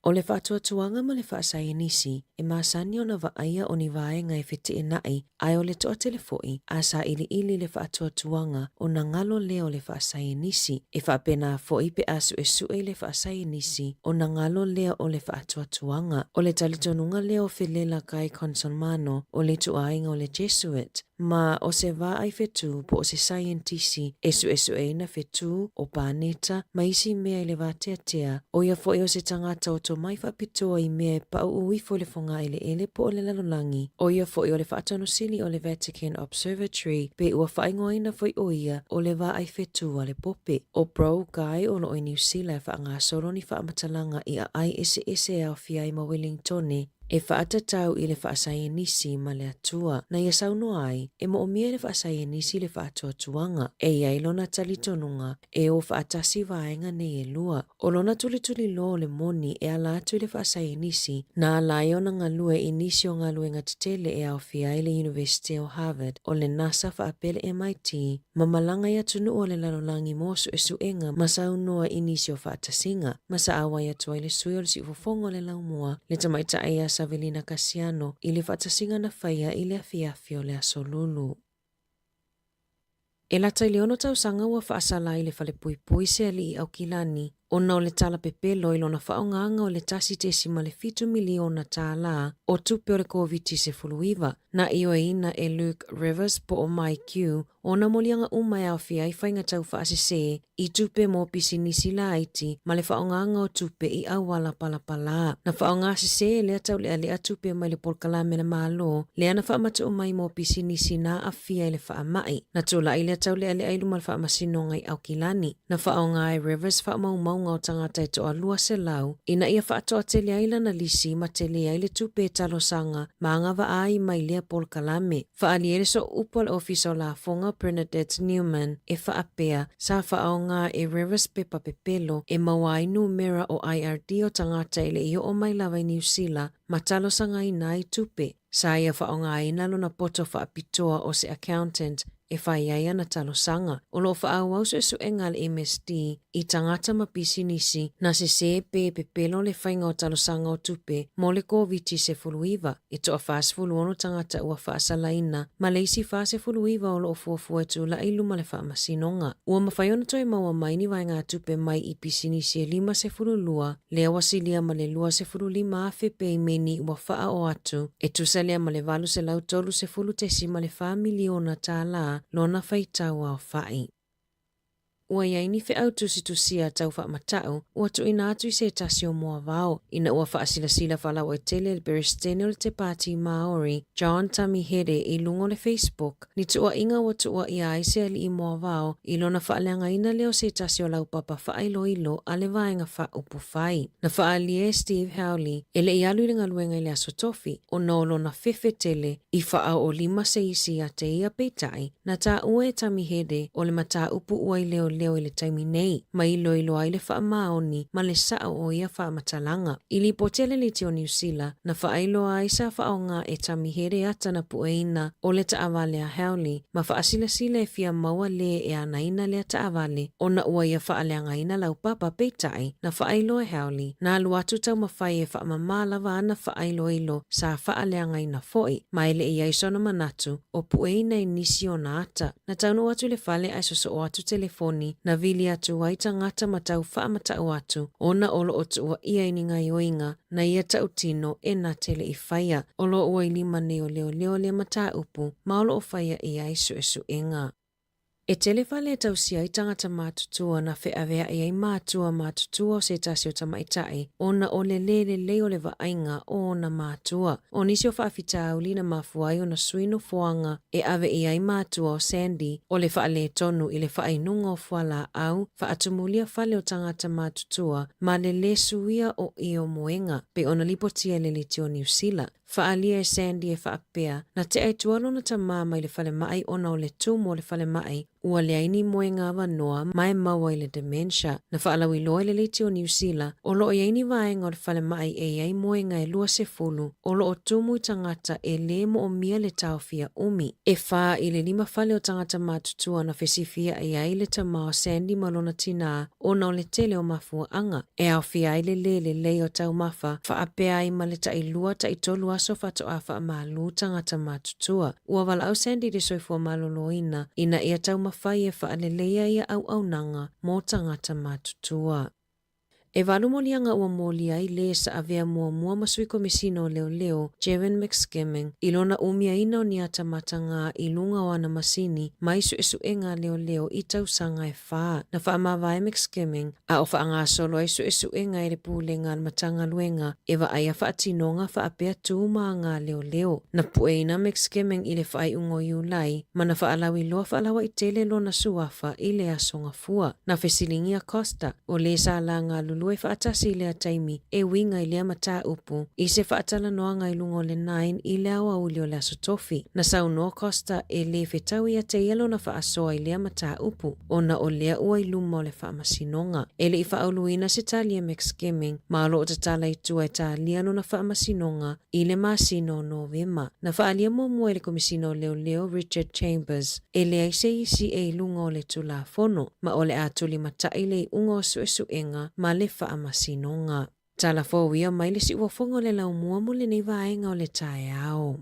O le whaatuatuanga ma le whaasai nisi, e maasani o na waaia o ni vae ngai whiti e nai, ai o le toa telefoi, a sa ili le whaatuatuanga o na ngalo leo le whaasai nisi, e whaapena foi pe asu e sue le whaasai nisi, o na ngalo leo o le whaatuatuanga, o le talitonunga leo whilela kai Consolmano, o le tuainga o le Jesuit, ma o se va ai fetu po o se scientisi e sue na fetu o paneta ma isi mea i le vatea o ia foi o se tangata o to mai whapitoa i mea pa uifo le fonga ele po o le lalolangi o ia foi o le whaatano sili o le Vatican Observatory pe ua whaingoina foi o ia o le va ai fetu a le pope o bro guy o lo i New Zealand whaanga soro ni whaamatalanga i a ai ese au fiai ma Wellingtone e whaatatau i le whaasai nisi ma le atua. Na ia sauno ai, e mo o mia le whaasai nisi le whaatuatuanga. E ia ilona talitonunga, e o whaatasi vaenga ne e lua. O lona tulituli lo le moni e ala atu i le whaasai nisi, na ala iona ngā lue i nisi o ngā lue ngatitele e au fiai le University of Harvard, o le NASA whaapele MIT, ma malanga ia tunu o le lalolangi mosu e suenga ma saunoa i nisi o whaatasinga, ma sa awa ia tua i le sui o le si ufofongo le laumua, le tamaita ia Savelina Casiano i le whaatasinga na whaia i le afiafio le asolulu. E la tailiono tausanga ua whaasala i le whale pui se ali i au kilani, ona o le tala pepelo i lona whaonganga o le tasi te sima le 5 miliona tāla o tupe o le COVID-19 na i o ina e Luke Rivers po o Mai Q ona molianga umai au fia i whainga tau whaasese i tupe mo pisinisi la aiti ma le whaonganga o tupe i awala palapala. Na whaonga sese lea tau lea lea tupe mai le polkala mena malo lea na whaamata o mai mo pisinisi na a fia i le whaamai. Na tula i lea tau lea lea ilu mal whaamasinonga i au kilani. Na whaonga i Rivers whaamaumau ngau tangata e toa lua se lau ina ia whaatoa tele aila na lisi ma tele aile tupe talo sanga ma ngava ai mai lea polkalame. Whaaliere so upol ofisa o la fonga Bernadette Newman e whaapea sa whaonga e Rivers pepa pepelo e mawai numera o IRD o tangata ile iyo o mai lawa i New Zealand ma talo sanga i nai tupe. Sa ia whaonga i nalo na poto whaapitoa o se accountant e whaiaia na talo sanga. O lo whaawau su engal MSD i tangata ma pisinisi na se pepelo le whainga o talo sanga o tupe mo le COVID-19 e toa fast fuluono tangata ua whaasalaina ma leisi fase fuluiva o lo fuafua tu la ilu ma le whaamasinonga. Ua mawhaiona toi maua maini vai ngā tupe mai i pisinisi e 5 se fululua lea wasilia ma le 2 se fululima a whepei meni ua wha o atu e tusalia ma le 8 se lautolu se fulutesi ma le 4 miliona tāla lona whaitau au whai. Ua iaini whi au tusia tau wha matau, ua tu ina atu i se tasi o mua vao. Ina ua wha sila whalau e tele le berestene o le te pāti Maori, John Tamihede i lungo le Facebook. Ni tu ua inga ua tu ua ia aise ali i mua vao, i lona wha leanga ina leo se tasi o lau papa wha ilo a le vaenga wha upu whai. Na wha alie Steve Howley, ele i alu i ringa luenga i le aso tofi, o nolo na fefe tele, i wha au o 5 se isi a te ia peitai, na ta ue Tamihede o le mata upu ua i leo i le taimi nei, ma ilo ai le wha maoni, ma le sao o ia wha matalanga. I li potele li te o New Zealand, na wha ilo ai sa wha o ngā e Tamihede atana pueina o le taawale a Howley, ma wha asila e fia maua le e anaina le taawale, o na ua ia wha aleanga ina lau papa peitai, na wha ilo e Howley, na alu atu tau mawhai e wha mamalawa ana wha ilo sa wha aleanga ina foi, ma ele i aisona manatu, o pueina i nisi o na ata, na taunu atu le fale aisoso o atu telefoni, na vili atu wai tangata matau wha matau atu, ona olo o tu ua ia ininga i oinga, na ia tau tino e na tele i whaia, olo ua i 5 neo leo le mata upu, ma olo o whaia i aisu inga. E telefale tau sia i tangata mātutua na wheawea i ai mātutua o se tasi o tamaitai, ona o le o le vainga o na mātua. O nisi o whaafita au lina mafuai o na suino fuanga e ave i ai mātua o Sandy, o le whaale tonu i le whainunga o fuala au, whaatumulia whale o tangata mātutua, ma le suia o i o moenga, pe ona lipotia le ti o New Zealand. Whaalia e Sandy e whaapea, na te ai tualo na ta māma i le whale mai ona o le tumo o le whale mai, ua leaini moenga wanoa mai maua i le dementia. Na whaalau i loa i le liti o New Zealand, o loo iaini vaenga o le whale mai e ai moenga e 2 o loo tumu i tangata e le mo o mia le taofia umi. E wha i le 5 whale o tangata mātutua na whesifia e ai le tamao Sandy malona tina ona o le tele o mafua anga. E au fia i le o tau mafa, whaapea i maleta i lua ta i tolu aso whato a wha malu tangata mātutua. Ua wala au Sandy de soifua maloloina, ina ia tau mawhai e whaaleleia ia au nanga mō tangata mātutua. E walumolianga ua molia i le sa avea mua masui komisino leo Jeven McSkimming i lona umia ina o niata matanga i lunga o ana masini mai su enga leo i tausanga e wha. Na wha amawai McSkimming a o wha anga solo ai su enga i le pūlenga matanga luenga e wa aia wha atinonga wha apea tūma anga leo. Na pueina McSkimming i le wha ai ungo iulai ma na wha alawi loa wha alawa i tele lona suafa i le asonga fua. Na whesilingi a Costa o le sa langa lulu e whaatasi lea taimi e winga i lea mata upu i se whaatala noanga i lungo le 9 i lea wa uli o lea sotofi. Na sau no Costa e le whetau ia te ielo na whaasoa i lea mata upu o na o lea ua i luma o le whaamasinonga. E le i whauluina se talia McSkimming ma alo o tatala i tua e talia no na whaamasinonga i le masino Novema. Na whaalia mua le komisino leo Richard Chambers e le aise isi e lunga o le tula fono ma o le atuli mata i le ungo su enga ma le whaamasinonga. Tala fōwia mai le si ua fongo le lau mua mo le nei vaenga o le tae ao.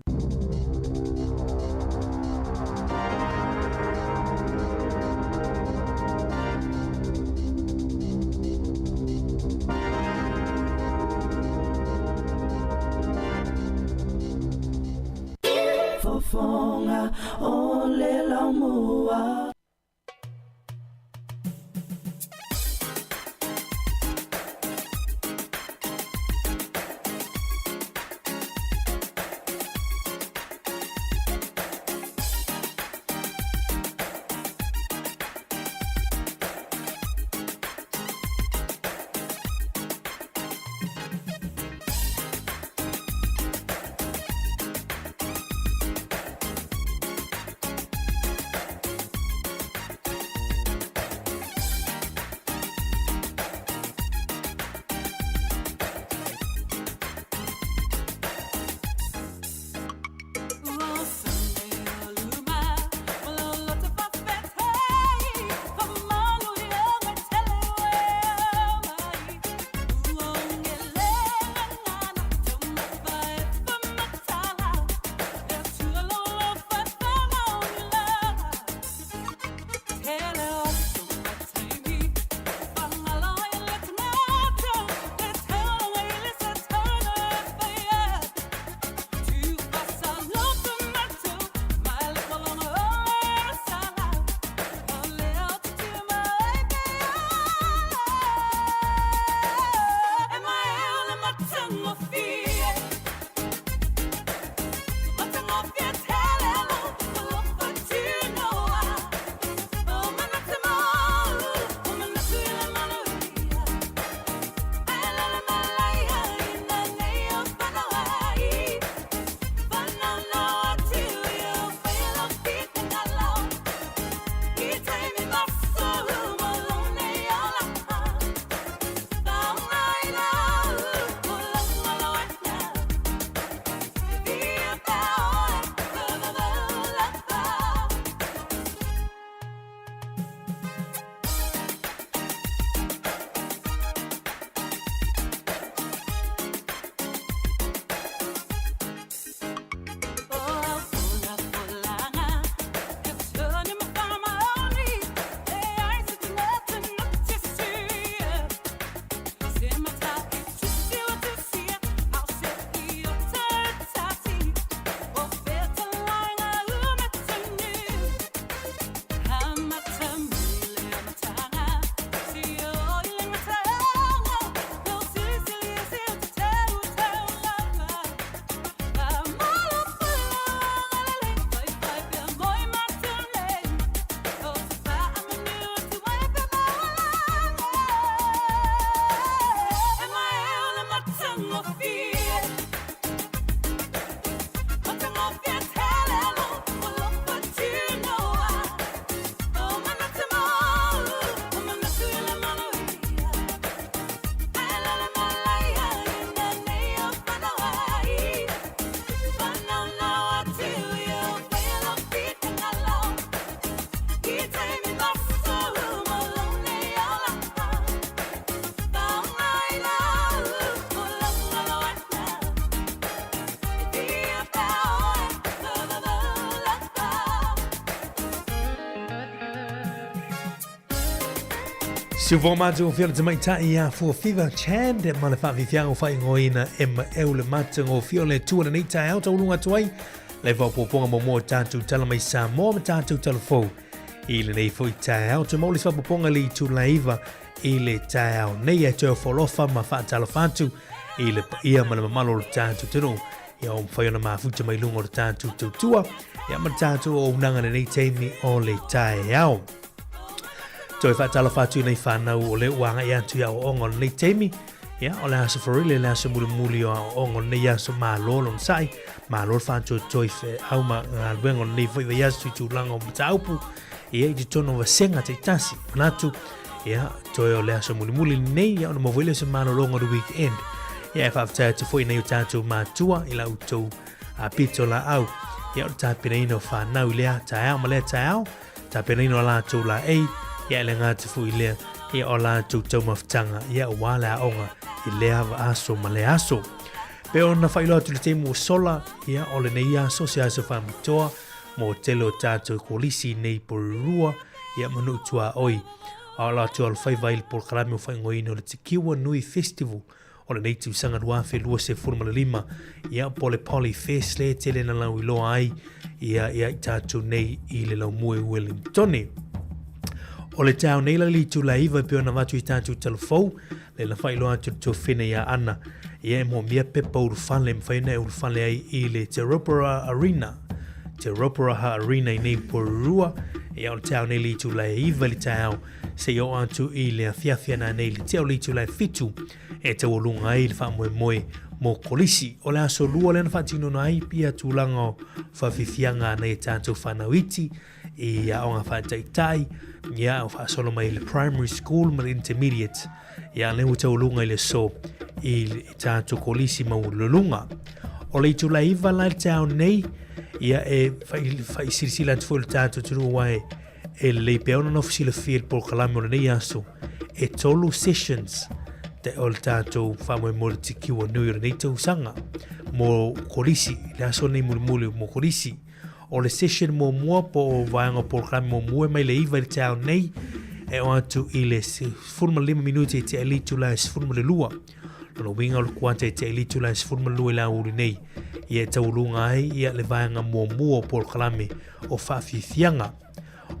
Si formato fior de maita ia for fever chand ma le fa vifiango fa ngoina em eule matango fiole tu na nita auto lunga tuai le va poponga mo tantu tala mai Sāmoa tantu telefo ile nei foi tai auto mo le fa poponga li tu laiva ile tai au nei e to folofa ma fa talafatu ile ia ma malo tantu teno ia o fa na ma futa mai lunga tantu tua ia ma tantu o nanga nei teimi o le tai au Toi whaatala whātu nei whānau o le uanga i atu ia o ongo nei teimi. Ia, o le aso wharile le aso muli o ongo nei aso mālolo na sai. Mālolo whātu toi whe au ma ngā luengo nei whaiwa i aso i tūlanga o mata aupu. Ia, i te tono wa senga te tasi. Manatu, ia, toi o le aso muli nei, ia, o na mawile se mālolongo the weekend. Ia, e whaafatea te whoi nei o tātou mātua, i la utou a pito la au. Ia, o tāpina ino whānau i lea tae au, ma lea tae au. Tāpina ino la tau la ei. Ia le ngā te fui lea, ia o la tau mawhitanga, ia o wale a onga, i lea wa aso ma le aso. Pe o na whailoa tu le teimu o sola, ia o le nei aso se aso whamitoa, mo telo tātou kolisi nei porurua, ia manu tua oi. A la tu al whaiwai le por karame o whaingoino le te Kiwa Nui Festival, o le nei tu sanga ruafe lua se formula lima, ia po le Poly Fest le tele na lau iloa ai, ia tātou nei i le lau mue Wellingtoni. O le tau nei la li tu la iwa pe ona watu i tātou telefou, le la whailoa tu tu whine ia ana. Ia e mo mia pepa urufale, mwhaina e urufale ai i le Te Ropara Arena. Te Ropara Arena i nei porurua, ia o le tau nei li tu la iwa li tau, se i o atu i le awhiawhia na nei li tau li tu la fitu, e te olunga ai le wha moe mo kolisi. O le aso lua le na whatino na ai pia tūlanga o whawhiwhianga nei tātou whanauiti, i a onga whaitaitai, ia o whaasolo mai le primary school ma le intermediate, ia le utau lunga i le so, i tātou kolisi mau lulunga. O le itu la iwa lai tau nei, ia e whaisirisila atu le tātou tunu wae, e le peona no fisila fiel por kalame o le nei aso, e tolu sessions, te o le tātou whamoi mo le tikiwa nui o le nei tau sanga, mo kolisi, le aso nei muli mo kolisi, o le session mo mua po o vaanga programa mo mua mai le iwa le tau nei e o atu i le 45 minuti te elitu la 42 lono winga o le kuanta te elitu la 42 la uri nei i e taulunga ai i le vaanga mo mua po programe o whawhiwhianga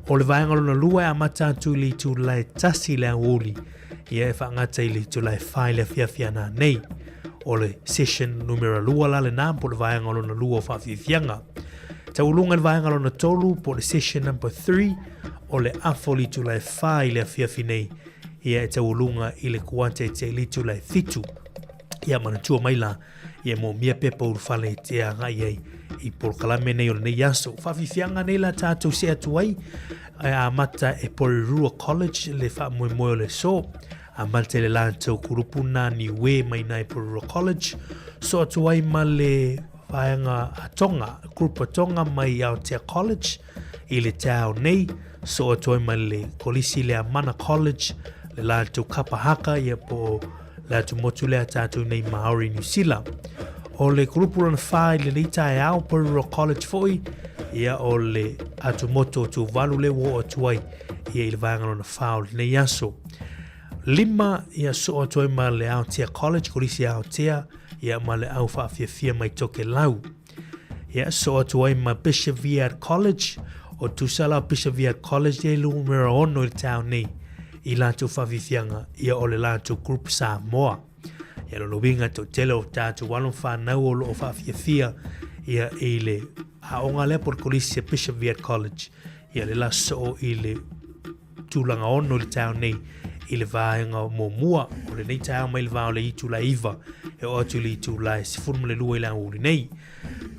o le vaanga lona lua e amata atu i le tu la tasi la uri i e whaangata i le tu la whai le whiawhiana nei o le session numero lua la le nām po le vaanga lona lua o whawhiwhianga Taulunga le vaenga lona tolu po le session number 3 o le afoli tu lai whai le awhiawhi nei ia e taulunga i le kuante te litu lai fitu ia manatua maila ia mo mia pepa urufale te a ngai ei i por kalame nei o le nei aso whawhiwhianga nei la tātou se atu ai a mata e Porirua College le wha moe le so a mate le lātou kurupuna ni we mai nai Porirua College so atu ai ma le vaenga a tonga, grupa tonga mai Aotea College, i le tau nei, so atoi mai le kolisi le Amana College, le lātou kapahaka, ia po lātou motu lea tātou nei Maori New Zealand. O le grupu rana whai le leitai au Porirua College foi, ia o le atu moto tu valu le wo atuai, ia i le vaenga rana whao le nei aso. Lima, ia so atoi mai le Aotea College, kolisi Aotea, ia ma le au whaafia mai toke lau. Ia so atu ai ma Bishop Viat College, o tusala Bishop Viat College e lu mera ono i tau nei, i lātou whawhiwhianga, ia o le lātou group Sāmoa. Ia lo winga to telo tātou walon whanau o lo whawhiwhia, ia i le haonga lea por kolisi Bishop Viat College, ia le la so i le tūlanga ono i tau nei, i le vaenga mo mua, o le nei tau mai le vao le itu la iwa, e o atu le itu la sifurma le lua i la uri nei.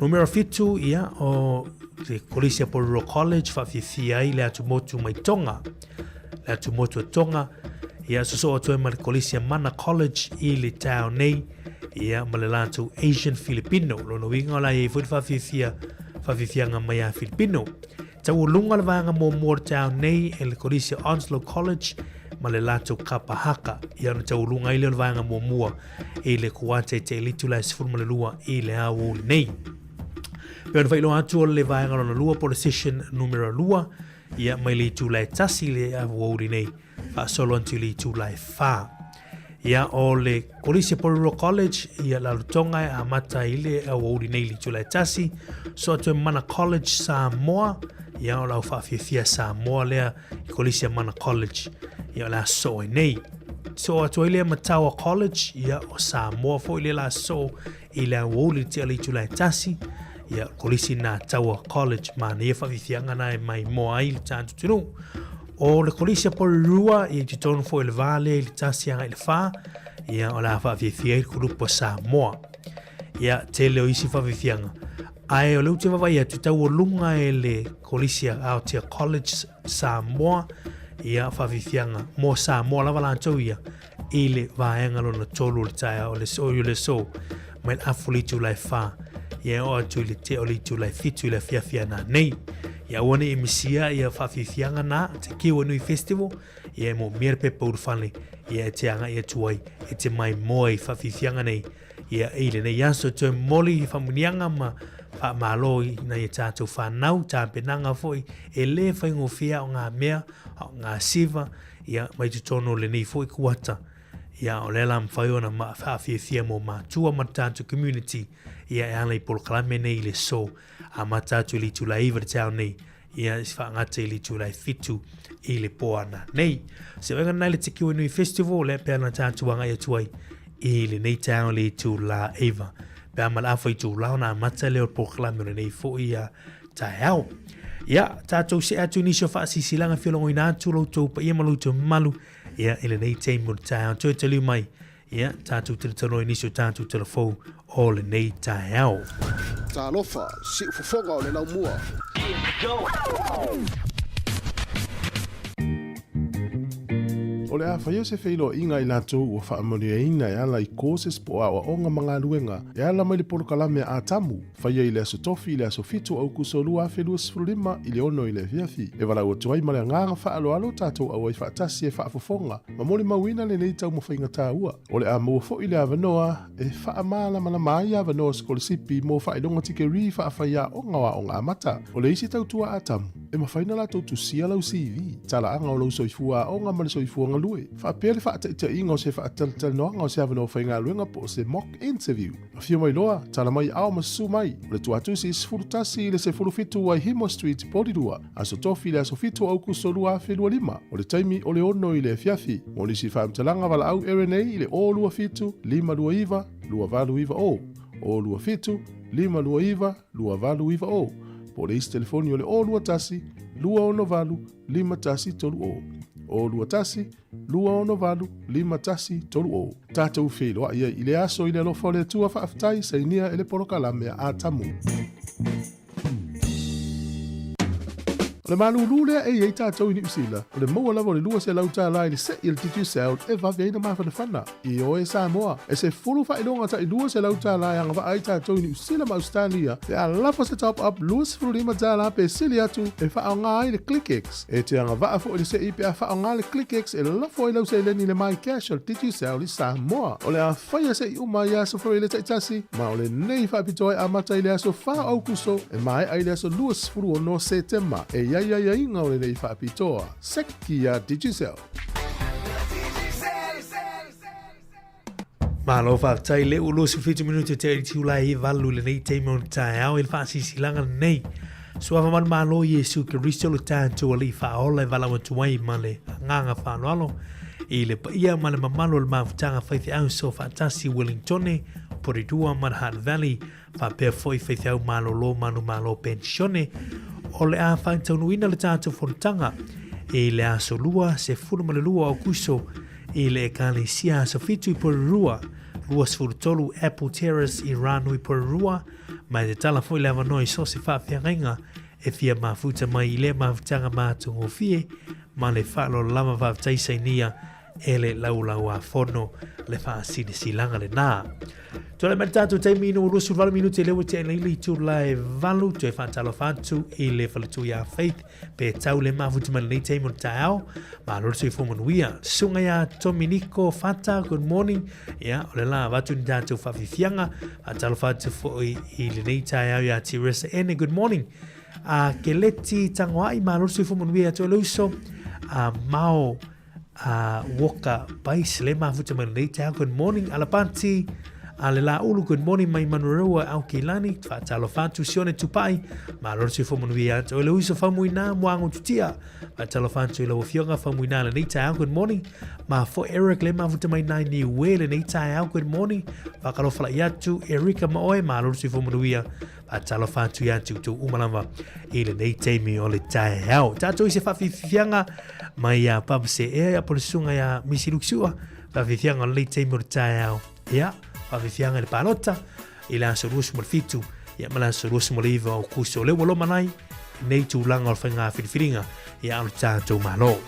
Numero fitu, ia, o le kolisia Porirua College, whawhiwhia ai le atu motu mai tonga. Le atu motu tonga, ia, so atu e ma le kolisia Mana College i le tau nei, ia, ma le lātou Asian Filipino, lono winga o la e fwyd whawhiwhia mai a Filipino. Tau lunga le vaenga mo mua tau nei, e le kolisia Onslow College, ma le lātou kapahaka ia na taulunga i le vaenga mo mua i le kuate te litu la sifurma le lua i le au nei. Pea na whailo atu o le vaenga lona lua po le session numero lua ia mai litu la tasi le au nei solo antu le July fa ia o le kolisi Poliro College ia la lutonga a mata ile o uri nei le July tasi so atu mana college Sāmoa ia o lau whaafia Sāmoa lea i kolisi mana college ia la so nei so atu ile matawa college ia o Sāmoa fo ile la so ile o uri te le July tasi ia kolisi na tawa college ma ne whaafia ngana e mai moa i le tātu tunu o le kolisi Polirua i te tonu fo le vale i le tasi anga i le wha ia o la whaafia i kurupa Sāmoa ia te leo isi whaafianga ai o leu te wawai atu tau o lunga e le kolisi Aotea College Sāmoa ia whaafianga mo Sāmoa lava lantou ia i le vaenga lona tolu le taia o le so mai le afu le July wha ia o atu le te o le July fitu i le fiafia na nei ia wane i misia ia whaafianga na te Kiwa Nui Festival ia mo mere pe paurwhane ia te anga ia tuai e te mai moa i whaafianga nei ia i le nei aso te moli i whamunianga ma whaamaloi na ia tātou whanau tāpenanga foi e le whaingofia o ngā mea o ngā siva ia mai tu tono le nei foi kuata ia o le lam whaiona ma whaafia mo mātua ma tātou community ia e ana i polokalame nei le so a ma tātou li tula iwa te tau nei ia si whaangata i li tula fitu i le poana nei se wenga nei le te Kiwa Nui Festival le peana tātou anga ia tuai i le nei tau li tula iwa pea mal awhai tula ona mata leo polokalame o le nei fo ia tai au ia tātou se atu nisio whaasisilanga whiolongo i nātu loutou pa ia maloutou malu ia i le nei teimu le tai au toi taliu mai ia tātou te tano inisio tātou te fou o le nei tai au Talofa, si ufofonga o le lau mua. O le a whaia se whilo inga i lātou ua whaamoni e ina e ala I kōses po a o onga mga luenga e ala mai le polokalame a tamu whaia I le aso tofi I le aso fitu au kusolua a whelua sifurulima I le ono I le fiafi e wala ua tuai ma le nganga whaalo alo tātou au ai whaatasi e whaafofonga ma mole mawina le nei tau mawhainga tā ua o le a mua fo I le avanoa e whaamala mana mai avanoa skole sipi mo whaidonga tike ri whaafaya onga wa onga amata o le isi tau tua a tamu e mawhaina la tau tusia lau CV tala anga o lau soifua onga ma le soifua lue. Whaapele whaataita inga o se whaataltal noanga o se avano whainga luenga po se mock interview. A whio mai loa, tala mai ao masu mai. O le tuatu si isfurutasi le se furufitu wa Himo Street Porirua. Aso tofi le aso fitu au kusolua a whelua lima. O le taimi o le ono I le fiafi. Mo nisi whaamtalanga wala au RNA I le o lua fitu, lima lua iwa, lua valu iwa o. O lua fitu, lima lua iwa, lua valu iwa o. Po le isi telefoni o le o lua tasi, lua ono valu, lima tasi tolu o. O lua tasi, lua ono valu, lima tasi tolu o. Tātou whiloa ia I le aso I le alofa o le tua whaaftai sa inia ele polokalame a tamu. O le malulu lea e iei tātou I New Zealand. O le maua lava o le lua se lau tā lai le se I le titi sound e vawe aina mawhana whana. I o e Sāmoa. E se fulu whaidonga ta I lua se lau tā lai anga wa ai tātou I New Zealand ma Australia. E a lafa se top up lua se fulu lima tā la pe sili atu e wha ngā I le ClickX. E te anga wa fo I le se I pe a wha ngā le ClickX e lafo I lau se leni le mai cash o le titi sound I Sāmoa. O le a whaia se I uma I aso fo I le taitasi. Ma o le nei whaapitoe a mata I le aso wha au kuso e mai ai le aso lua se fulu o no September. E ia inga o le nei whaapitoa. Seki a Digicel. Malo whaatai le ulo su 50 minuto te eri tiulai I valu le nei teimo o tae au il whaasi silanga nei. Suawa man malo Yesu Kiristo lo tātou ali whaola I vala watuai ma le nganga whaanoalo. I le paia ma le mamalo le mawhutanga whaithi au so whaatasi Wellingtone, Porirua ma Hutt Valley, whapea foi whaithi au malo lo manu malo pensione, o le a whaintaunuina le tātou whorotanga, e le a solua se furumalelua o kuso, e le e kālesia sa fitu I Porirua, lua sfurutolu Apple Terrace I Rānui Porirua, mai te tala foi le awanoi so se whaawhiangainga, e fia mafuta mai I le mawhutanga mātungo fie, ma le whaalo lama whaaftaisa I nia, e le laulau a whono le whaasine silanga le nā. Tōle mai tātou teimi ino urusu 20 minute lewa te leili tu lai valu tu e whaatalo whātu I le whalatu I a faith pe tau le mafuti mani nei teimo ta au ma lortu I whomanuia. Sunga ia Dominico Fata, good morning. Ia, o le la watu ni tātou whawhiwhianga whaatalo whātu fo I le nei ta au ia Teresa Ene, good morning. Ke leti tangoai ma lortu I whomanuia tu e luso mao woka pai sele mafuta mai nei tau good morning ala panti ale la ulu good morning mai manurua au kilani fa talo fantu sione tupai ma lor si fomu via to le uso famuina moango tutia fa talo fantu le ofionga famuina le nei tau good morning ma fo Eric le mafuta mai nai ni wele nei tau good morning fa kalo fala yatu Erika maoe ma lor si fomu via fa talo fantu yatu tu umalama ile nei teimi ole tau tato se fa fianga mai ya papse e por sunga ya misiluksua fa fianga le teimi o tau ya Fafianga le palota ila sorus mo fitu ya mala sorus mo liva o kuso le wolo manai nei tu langa o fenga filinga ya al tanto malo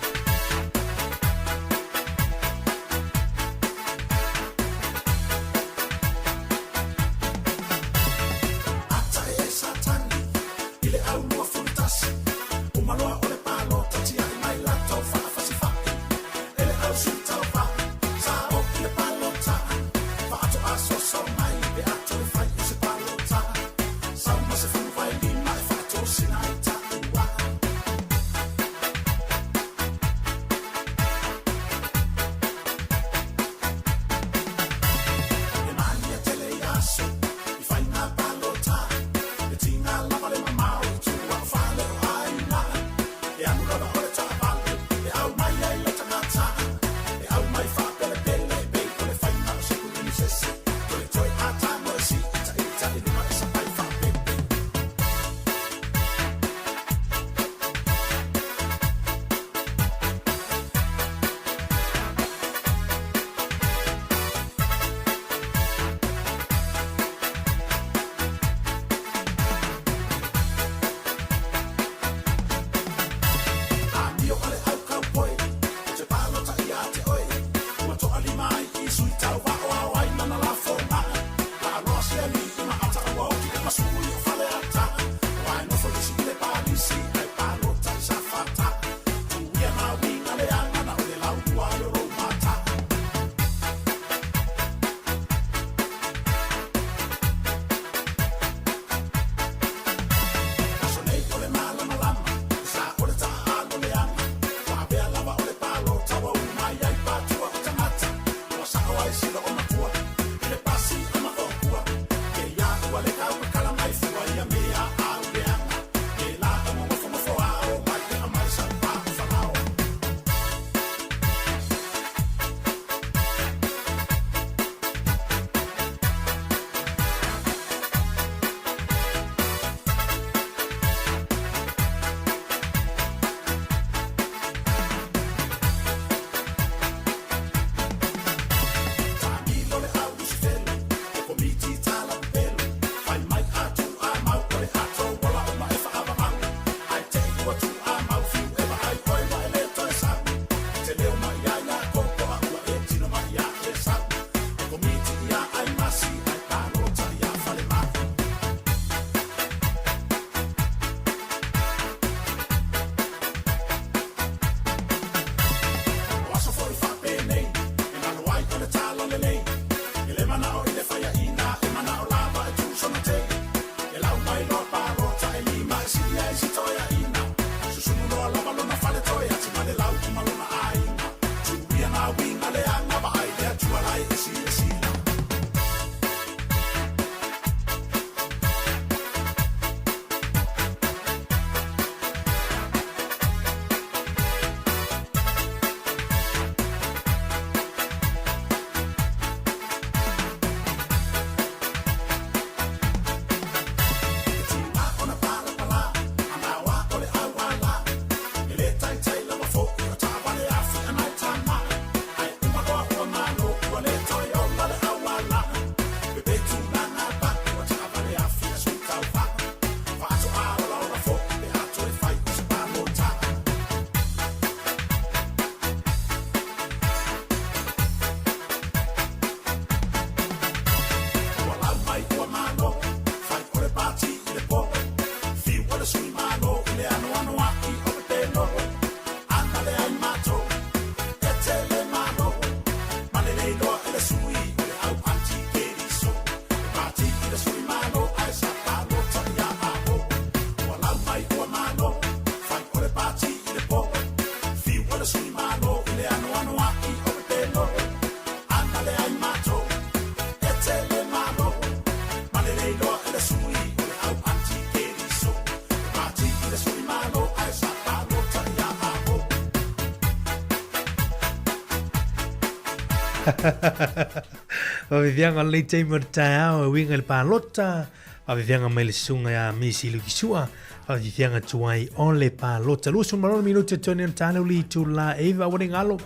Vivianga le te morta o winga le palota. Vivianga mai le sunga ya misi lukisua. Vivianga tuai on le palota. Lusu malon minuto toni tano li tu la eva winning alo.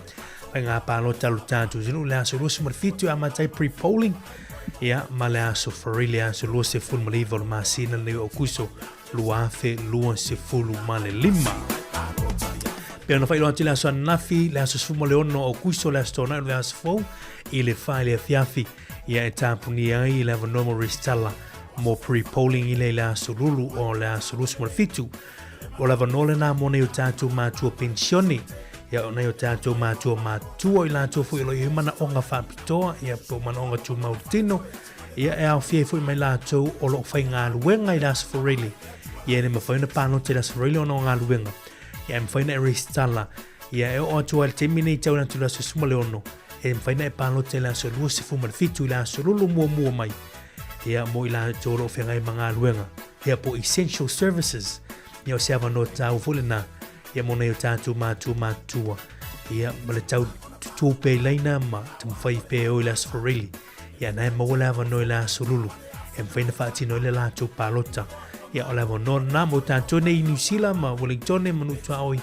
Nga palota lutantu zinu la so lusu marfitu amatai pre-polling. Ya mala so farilia so lusu ful malivo masina le okuso luafe luan se fulu male lima. Pero no fai lo antila so nafi la so fumo leono o kuso la stona la so fo ile fai le fiafi ya tampuni ai la normal restalla mo pre-polling ile la so lulu o la so lusu marfitu o la vanole na mone o tatu ma tu pensioni ya ona o tatu ma tu ila tu fu ilo mana onga fa pitoa ya po mana onga tu mautino ya e au fie fu mai la tu o lo fai nga luenga ila so really ya ne ma fai na pano te la so really ona nga luenga ya mfaina e restala ya e o atu al terminate au natula so suma leono e mfaina e palo te la so luo se fuma fitu la so lulu mua mai ya mo ila toro fenga i manga luenga ya po essential services ya o seava no tau fulina ya mo na tatu matua ya male tau tu pe laina ma tum fai pe o la so really ya na mo la no la so lulu e mfaina fati no la tu palota ya ola no na mo tanto nei New Zealand ma Wellington manu tau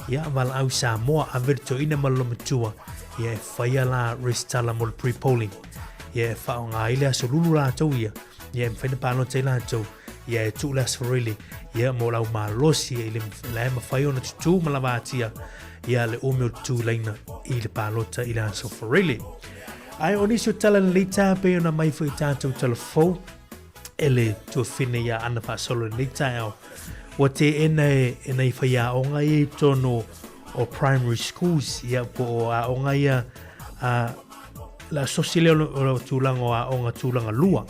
ya val au Sāmoa averto ina malomatua ya faia la restala mo pre-polling ya fa nga ile so lulu la tau ya mfene palo te la tau ya tu las for really ya mo la malosi ile la ma faio na tu malavatia ya le umo tu laina ile palota ile so for really ai onisio tala lita pe na mai foi tanto telefone ele tu fine ya ana fa solo lita au wote ena ifaya onga ye tono o primary schools ya po onga ya la sosiale o tulango a onga tulanga lua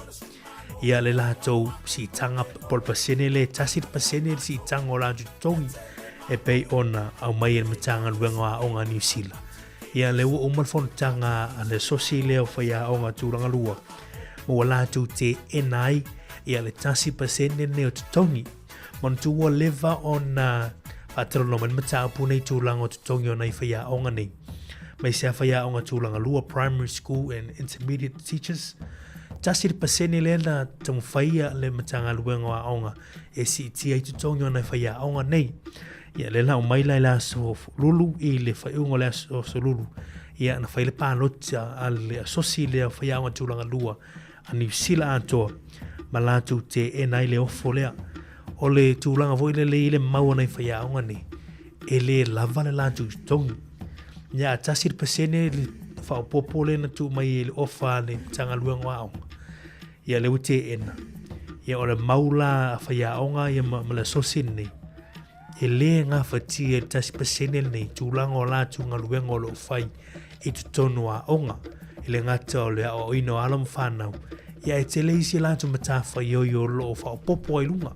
ya le la to si tanga por pasene le tasit pasene si tango la tongi e pe ona au mai e mtanga luenga a onga New Zealand ya le o mal fon tanga le sosiale o faya onga tulanga lua o la tu te enai ya le tasi pasene ne o tongi mon tu o leva on patrono man mata pune tulango tongi ona faya onga ni mai se faya onga tulanga lua primary school and intermediate teachers tasir pasene le na tum faya le matanga luenga onga e si ti ai tongi ona faya onga nei ya le la mai la so lulu i le fa unga le so lulu ya na fa le pa lotsa al sosile faya onga tulanga lua ani sila ato malatu te enai le ofolea o le tūlanga voi le maua nei whaia onga ni e le lava le lātu tongi ia tasir pasene le whaopopo le na tū mai le ofa le tanga luenga aonga ia le ute ena ia o le maula whaia onga ia ma le sosin ni e le ngā whati e tasir pasene nei tūlanga o lātu ngā luenga o lo whai e tu tonu a onga e le ngata o le o ino alam whanau ia e te leisi lātu matafa yo lo whaopopo ai lunga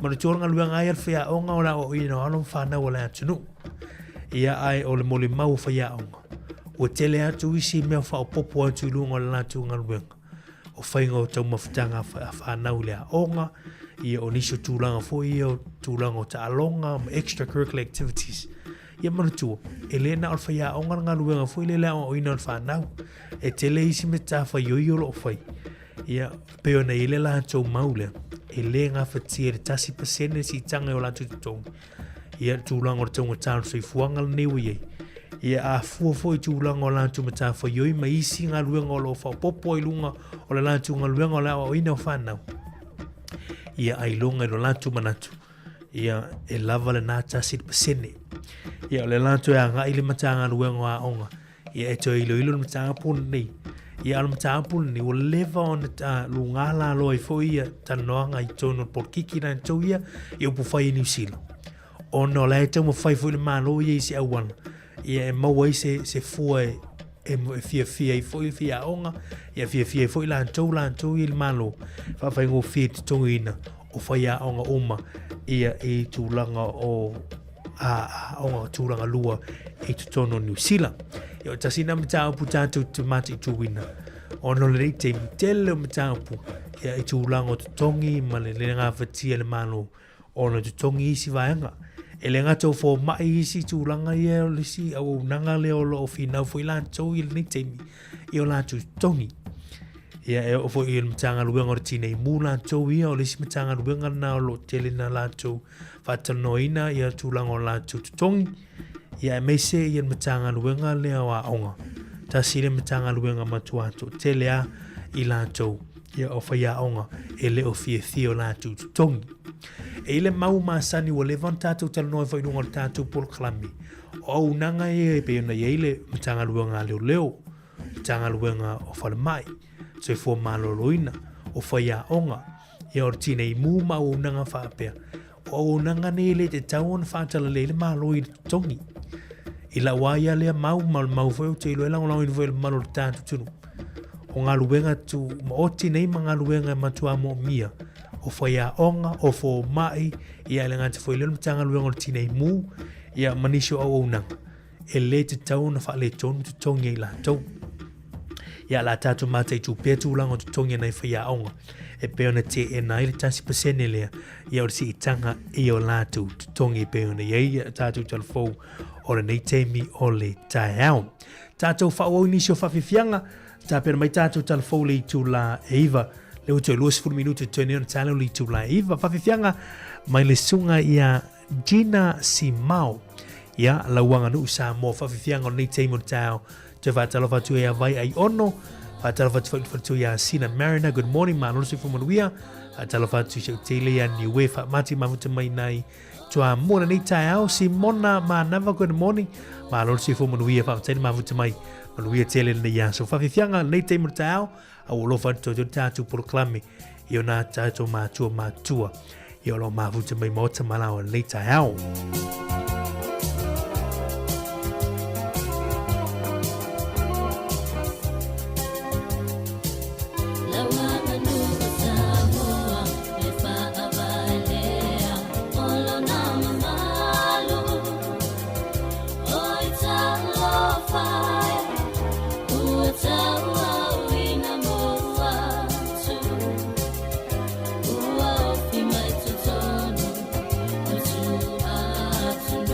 mana tuanga luanga ai fia onga ola o ino alon fana wala tunu ia ai o le mole mau fia onga o tele atu isi me fa popo atu lunga la tuanga luanga o fainga o tau mafutanga fana ule onga ia o niso tulanga fo ia tulanga ta alonga extracurricular activities ia mana tu elena o fia onga nga luanga fo ile la o ino fana e tele isi me ta fa yo lo fai ia peona ile la tau maule e le ngā whatia tasi pasene si tanga o la tututongi. Ia tūlanga o taunga tānu sei fuanga le newe iei. Ia a fua tūlanga o la tūmata whaioi ma isi ngā luenga o lo whao popo i lunga o la tūnga luenga o la o ina o whanau. Ia ai longa i lo la tūmanatu. Ia e lava le nā tasi pasene. Ia o le la tū e a ngā ili mata ngā luenga o onga. Ia e to ilo le mata ngā pūna nei. Ia alam tampul ni o leva on lungala lo fo ia tanoanga i tono por kiki na to ia i o pufai New Zealand. O no la te mo fai fo le malo ia se awan. Ia e mau se foi e fia i fo fia onga ia fia fo la to il malo. Fa fai go fit to ina o fai a onga uma ia e tulanga o onga tūranga lua i tutono New Zealand. Ia o tasina mataupu tātou te mati i tūwina. Ono le rei te mitele o mataupu ia i tūlanga o tutongi ma le ngā whatia le malo ono tutongi isi vaenga. E le ngatou fo mai isi tūlanga ia o lisi au nanga leo lo o finau fo i lantou i le nei teimi i o lantou tutongi. Ia e ofo i matanga luenga o le tine i mū lantou ia o lisi matanga luenga na o lo tele na lantou whatanoina ia tūlanga o lantou tutongi. Ia e meise i matanga luenga lea wa aonga. Ta sire matanga luenga matuato telea i lantou ia o whaia aonga e le o fie o lantou tutongi. E ile mau masani wa levan tātou talanoi whai nunga le tātou polo kalami. O au nanga e peona i eile matanga luenga leo. Matanga luenga o whale mai. So e fua maloloina o whaia aonga. Ia o tine i mū mau o nanga whaapea. O au nanga ne le te tau on whaatala le maloi tongi. I la waia lea mau whai o te ilo e langolau i le malo le tātou tunu. O ngā luenga tu ma oti nei ma ngā luenga matua mo mia. O whaia onga, o fo mai, ia le ngāti whai leo matanga luenga o tinei mū, ia manisio au nanga. E le te tau na wha le tonu te tongi i la tau. Ia la tātou mata i tū pēr tūlanga o te tongi nei whaia onga. E peona te e nai le tasi pasene lea, ia o le si i tanga i o lātou te tongi peona ia tātou talafou o le nei teimi o le tae au. Tātou whao nisio whawhiwhianga, tā pēr mai tātou talafou le i tū la eiva, le uto e 20 minuto tōne on tālo li tū la iwa. Whawhiwhianga mai le sunga ia Gina Simao. Ia la wanga nu Sāmoa whawhiwhianga o nei teimo tāo. Te whātalo whatu e a vai ai ono. Whātalo whatu ia Sina Marina. Good morning, ma losi fumanuia. Whātalo whatu se utele ia niwe whamati mafuta mai nai. Tua mona nei tāo. Simona ma nava good morning. Ma losi fumanuia whamatani mafuta mai. Manuia tele nei ia. So whawhiwhianga nei teimo tāo. Au lofa to tātou proklame i o nā tātou mātua i o lo mafuta mai mota malao nei tāo. To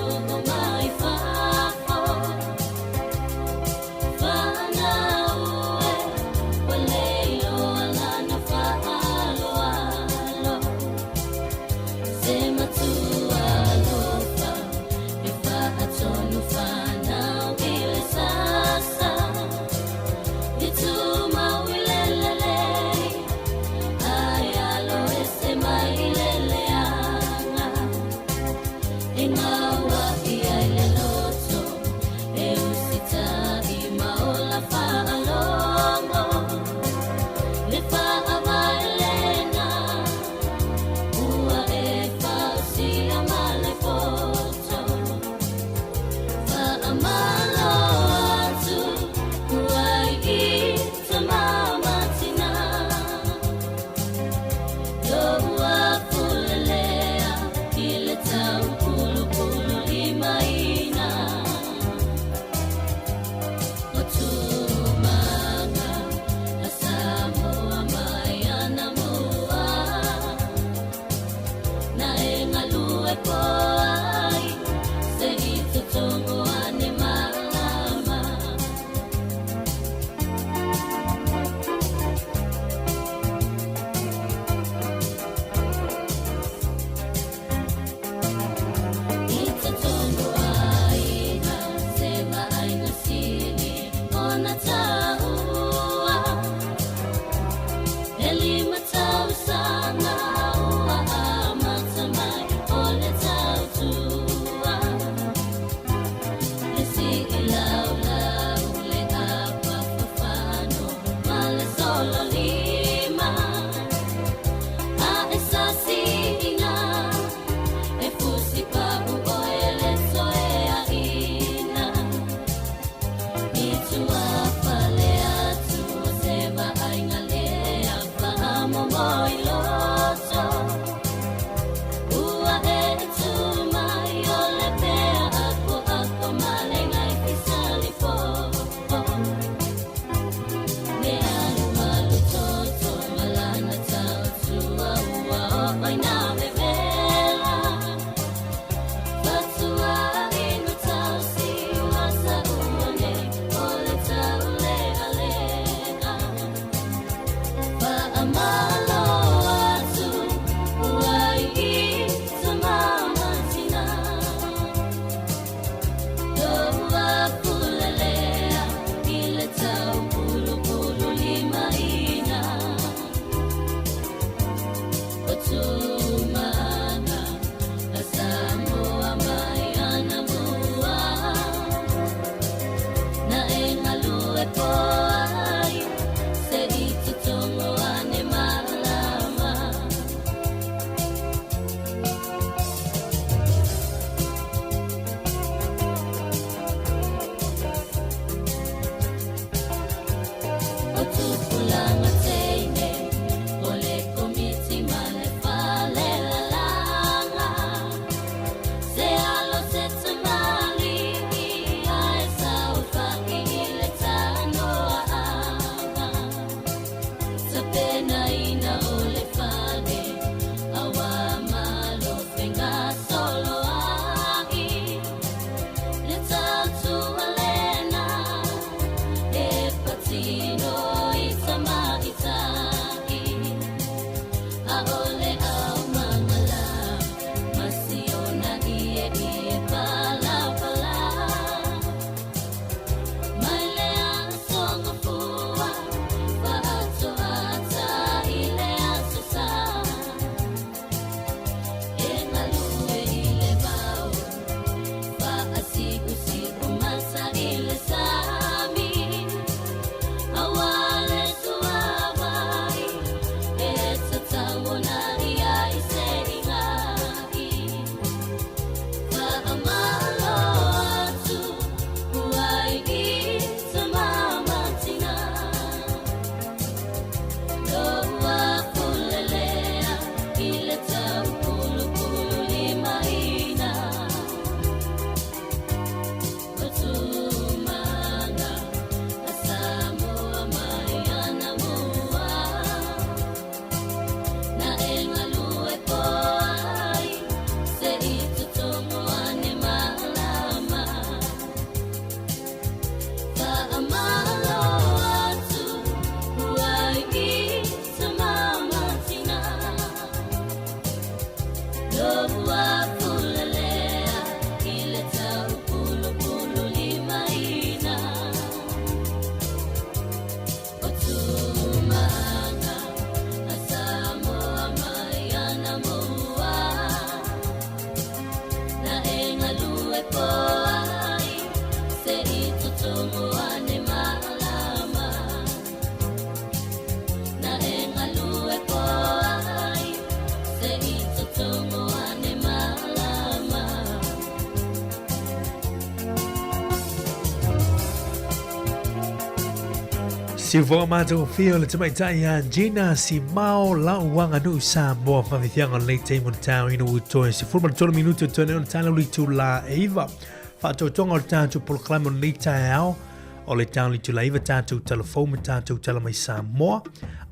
Si vo mato feel le mai tai Gina si mau la wanga no Sāmoa fafianga le te mo tau ino uto si forma 12 minuto to ne tala li tu la Eva fa to tonga tanto proclamo le tai ao o le tau li tu la Eva tanto telefone tanto tala mai Sāmoa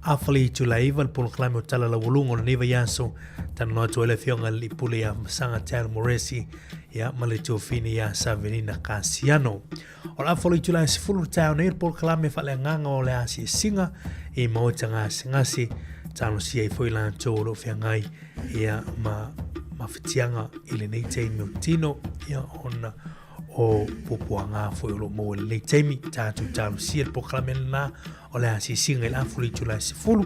afali tu la Eva proclamo tala la volungo ne va yaso tan no to le fionga li pulia sanga tal moresi ya male tu fini ya savenina Casiano ora foli tu la sifulu tau ne proclame fa le nganga o le asi singa e mo tanga singasi tano si ai foi lan toro fiangai ya ma fitianga ile nei te tino ya ona o popoanga foi lo mo le temi tatu tano si il proclame na o le asi singa la foli tu la sifulu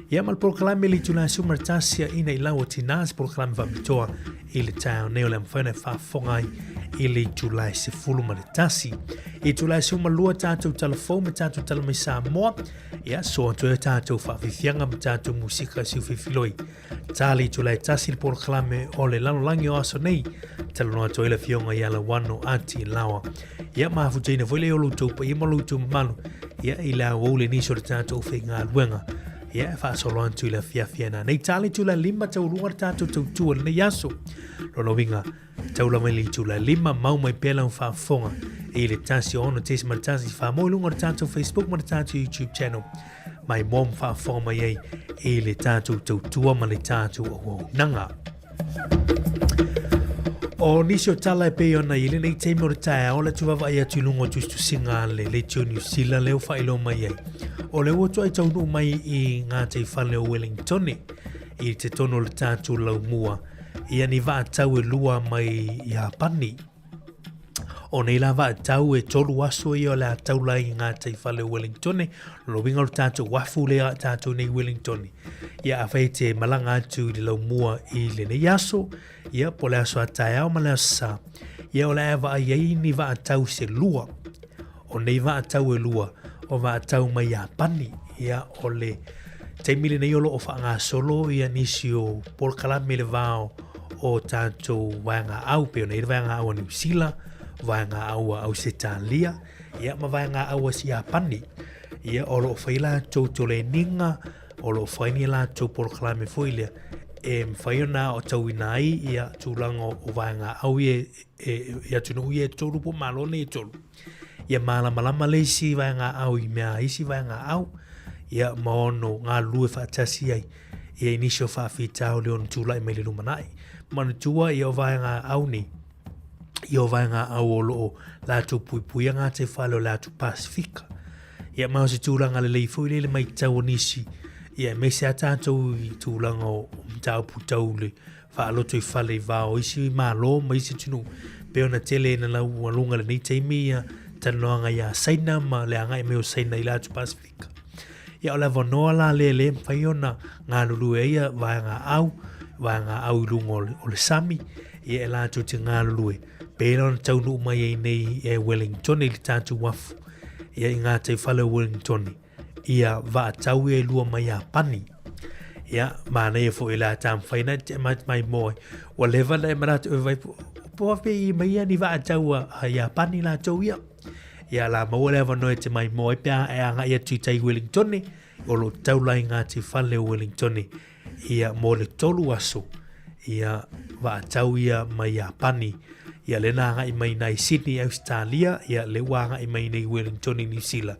ya mal proclame li tu la sumartasia ina ila o tinas proclame va bitoa ile tau ne o le mfene fa fongai ili July se fulu maritasi e July se uma lua tātou telefone tātou talamai Sāmoa ia so atu e tātou whawhiwhianga ma tātou musika si uwhiwhiloi tāli July tasi le proclame o le lanolangi o aso nei talo noa to ele fionga ia la wano ati lawa ia mafu teina voile o lutou pa ia malutou manu ia ila o le niso le tātou whinga luenga ia e whaasolo antu ila fiafiana nei tāli July lima tau runga tātou tautua nei aso lono winga taula mai li tula lima mau mai pela un whaafonga e le tasi ono tesi ma tasi whaamoi lunga le tātou Facebook ma le tātou YouTube channel mai mom whaafonga mai ei e le tātou tautua ma le tātou o nanga o nisio tala e pe ona i le nei teimi o le tae o le tuwawa ai atu lunga justu singa le tio New Zealand leo whailo mai ei o le otu ai taunu mai i ngā te whale o Wellington i te tono le tātou lau mua ia ni va tau e lua mai ia pani o nei la va tau e tolu aso i o la tau lai ngā te whale Wellington lo winga o tātou wafu le a tātou nei Wellington ia a whai te malanga atu i lau mua i le nei aso ia po le aso a tae au ma le asa ia o le ava ai ni va tau se lua o nei va tau e lua o va tau mai a pani ia o le te mili nei olo o whaanga solo ia nisi o por kalame le vao o tātou wanga au peo nei wanga au a New Zealand wanga au a Australia ia ma wanga au a si a pani ia o lo whaila tau tole ninga o lo whaini la tau por kalame foilia e mwhaiona o tau inai ia tūlango o wanga au ia tunu ia tolu po malone i tolu ia malama leisi wanga au i mea isi wanga au ia maono ngā lue whaatasi ai ia inisio whaafitao leon tūlai mai le lumanai manu tua ia o wanga au ni ia o wanga au o loo lātou puipuia ngā te whale o lātou Pasifika ia mao se tūlanga le leifo i le mai tau nisi ia me se tātou i tūlanga o mtau putau le whaaloto i whale i wao isi malo ma isi tunu peona tele na lau walunga le nei teimi ia tanoanga ia saina ma le anga i meo saina i lātou Pasifika ia o la wanoa la le mwhaiona ngā lulu e ia wanga au i lunga o le sami ia e lātou te ngā lulu e pēra na tau nuu mai e nei e Wellington i le tātou wafu ia i ngā te whale Wellington ia va tau e lua mai a pani ia mana e fo i la tam whaina te mai moe o lewa le maratu e vai po pe i mai ni va tau a ia pani la tau ia la mo lewa no te mai moe pia e anga ia tu tai Wellington o lo tau lai ngā te whale Wellington ia mo le tolu aso ia va tau ia mai a pani ia le nanga i mai nei Sydney Australia ia le wanga i mai nei Wellington New Zealand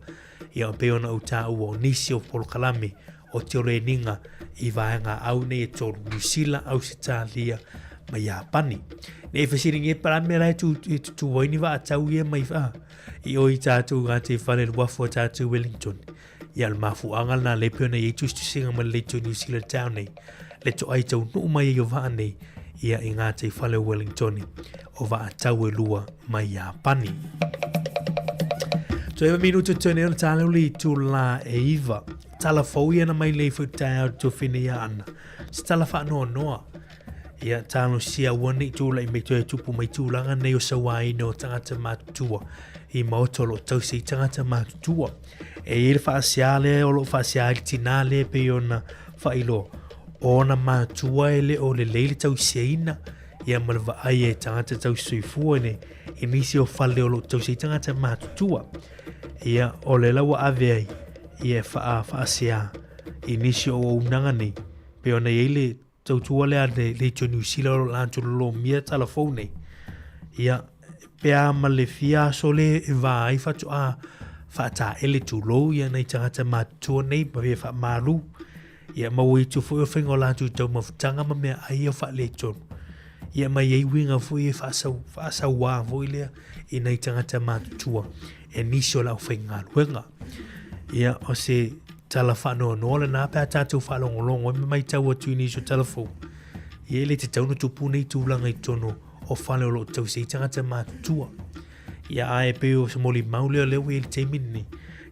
ia peona o ta o nisi o polkalame o te ore ninga i vaenga au nei e tolu New Zealand Australia mai a pani ne e fasiringi e parame rai tu waini wa atau ia mai wha i oi tātou ngā te whare wafo tātou Wellington ia le mafu angal na le peona i tu singa ma le to New Zealand town nei le to ai tau nuu mai i o vaa nei ia i ngā te whale Wellington o wa atau e lua mai a pani. So ewa minuto tone ona tāleu li tū la e iwa. Tala fau ia na mai lei whutai au tō whine ia ana. Si tala wha noa noa. Ia tālo sia wani tū la i me tō e tupu mai tūlanga nei o sawa ino tangata mātua. I maotolo tausi tangata mātua. E ere wha asiale o lo wha asiale tinale pe ona wha ilo. Ona mātua e le o le leile tausi ina. Ia malawa ai e tangata tausi fua ne. I nisi o whale o lo tausi tangata mātua. Ia o le lawa ave ai. Ia wha asia. I nisi o unanga nei. Pe ona i le tautua lea le to New Zealand o lanto lo mia telefone. Ia pea ma le fia so le va ai fatu a fata ele tu lo ia nei tangata mātua nei pa vea wha maru. Ia maui tu fui o whengo lanto tau mawhutanga ma mea ai o wha le tonu. Ia mai ei winga fui e wha asau wā fui lea i nei tangata mātua. E nisi o lau whenga luenga. Ia o se tala whanoa noa na pēr tātou whalongolongo e mai tau atu i nisi o telefon. Ia le te taunu tupu nei tūlanga i tono o whale o lo tau se i tangata mātua. Ia ae peo se moli mauleo leo i le te minni.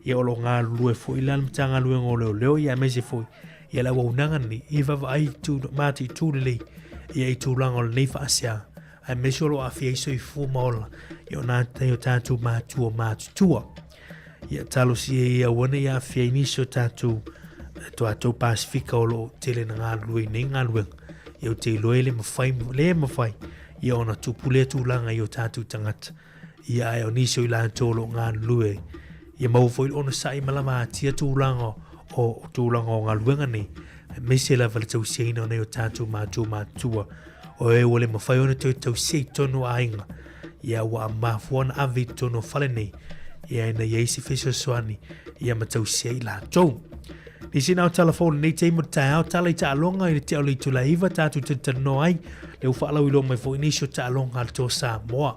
Ia o lo ngā lue fui lan mtanga luengo leo ia me se fui. Ia la waunanga ni i vava ai māti tūlelei. Ia i tūlanga o le nei whaasia. Ai me se o lo awhia iso i fu maola. Ia o nā tei o tātou mātua mātutua. Ia talo si e ia wane ia awhia iniso tātou tātou Pasifika o lo tele na ngā lue nei ngā luenga. Ia o te loe le mawhai. Ia ona tupu le tūlanga i o tātou tangata. Ia e o niso i la tōlo ngā lue. Ia mawhoi ona sai malama tia tūlanga o tūlanga o ngā luenga nei. Me se la vale tau seina o nei o tātou mātua. O e wale mawhai ona tau sei tono ainga. Ia wa mafuana avi tono whale nei. Ia ina yeisi fiso soani. Ia matau sei la tau. Nisi nao telefone nei te mutai au tala i taalonga i te oli tula iwa tātou te tano ai. Le uwhaalau ilo mai fo inisio taalonga al tō Sāmoa.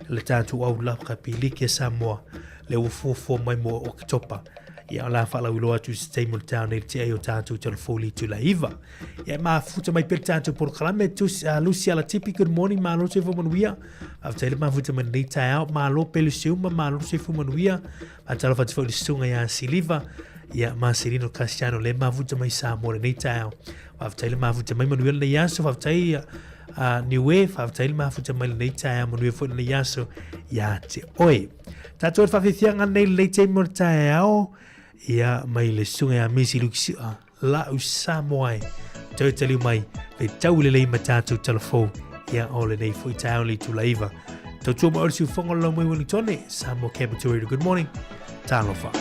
Le tātou au laka piliki a Sāmoa. Le ufuofo mai mo o kitopa. Ia la whaalau ilo atu se te mutai nei te ai o tātou telefoni tula iwa. Ia maa futa mai pere tātou por kalame Lucy ala tipi good morning maa lo se fo manuia. Aftaile maa futa mai nei tai au maa lo pelu siuma maa lo se fo manuia. Maa tala fati fo li sunga ia siliva. Ia Marcelino Cassiano le mafuta mai Sāmoa nei tai au. Aftaile mafuta mai manuia nei aso aftaile niwe whawtaili mafuta mai nei tae mo niwe fwoi na yaso ya te oe. Tātua whawhithianga nei lei te mo tae ao ia mai le sunga ya misi lukisia la u Sāmoa tau tali mai le tau le lei ma tātou telefon ia ole nei fwoi tae ao li tu laiva. Tau tua ma orisi ufonga lau mai Wellington Sāmoa Capital Radio. Good morning. Tālofa.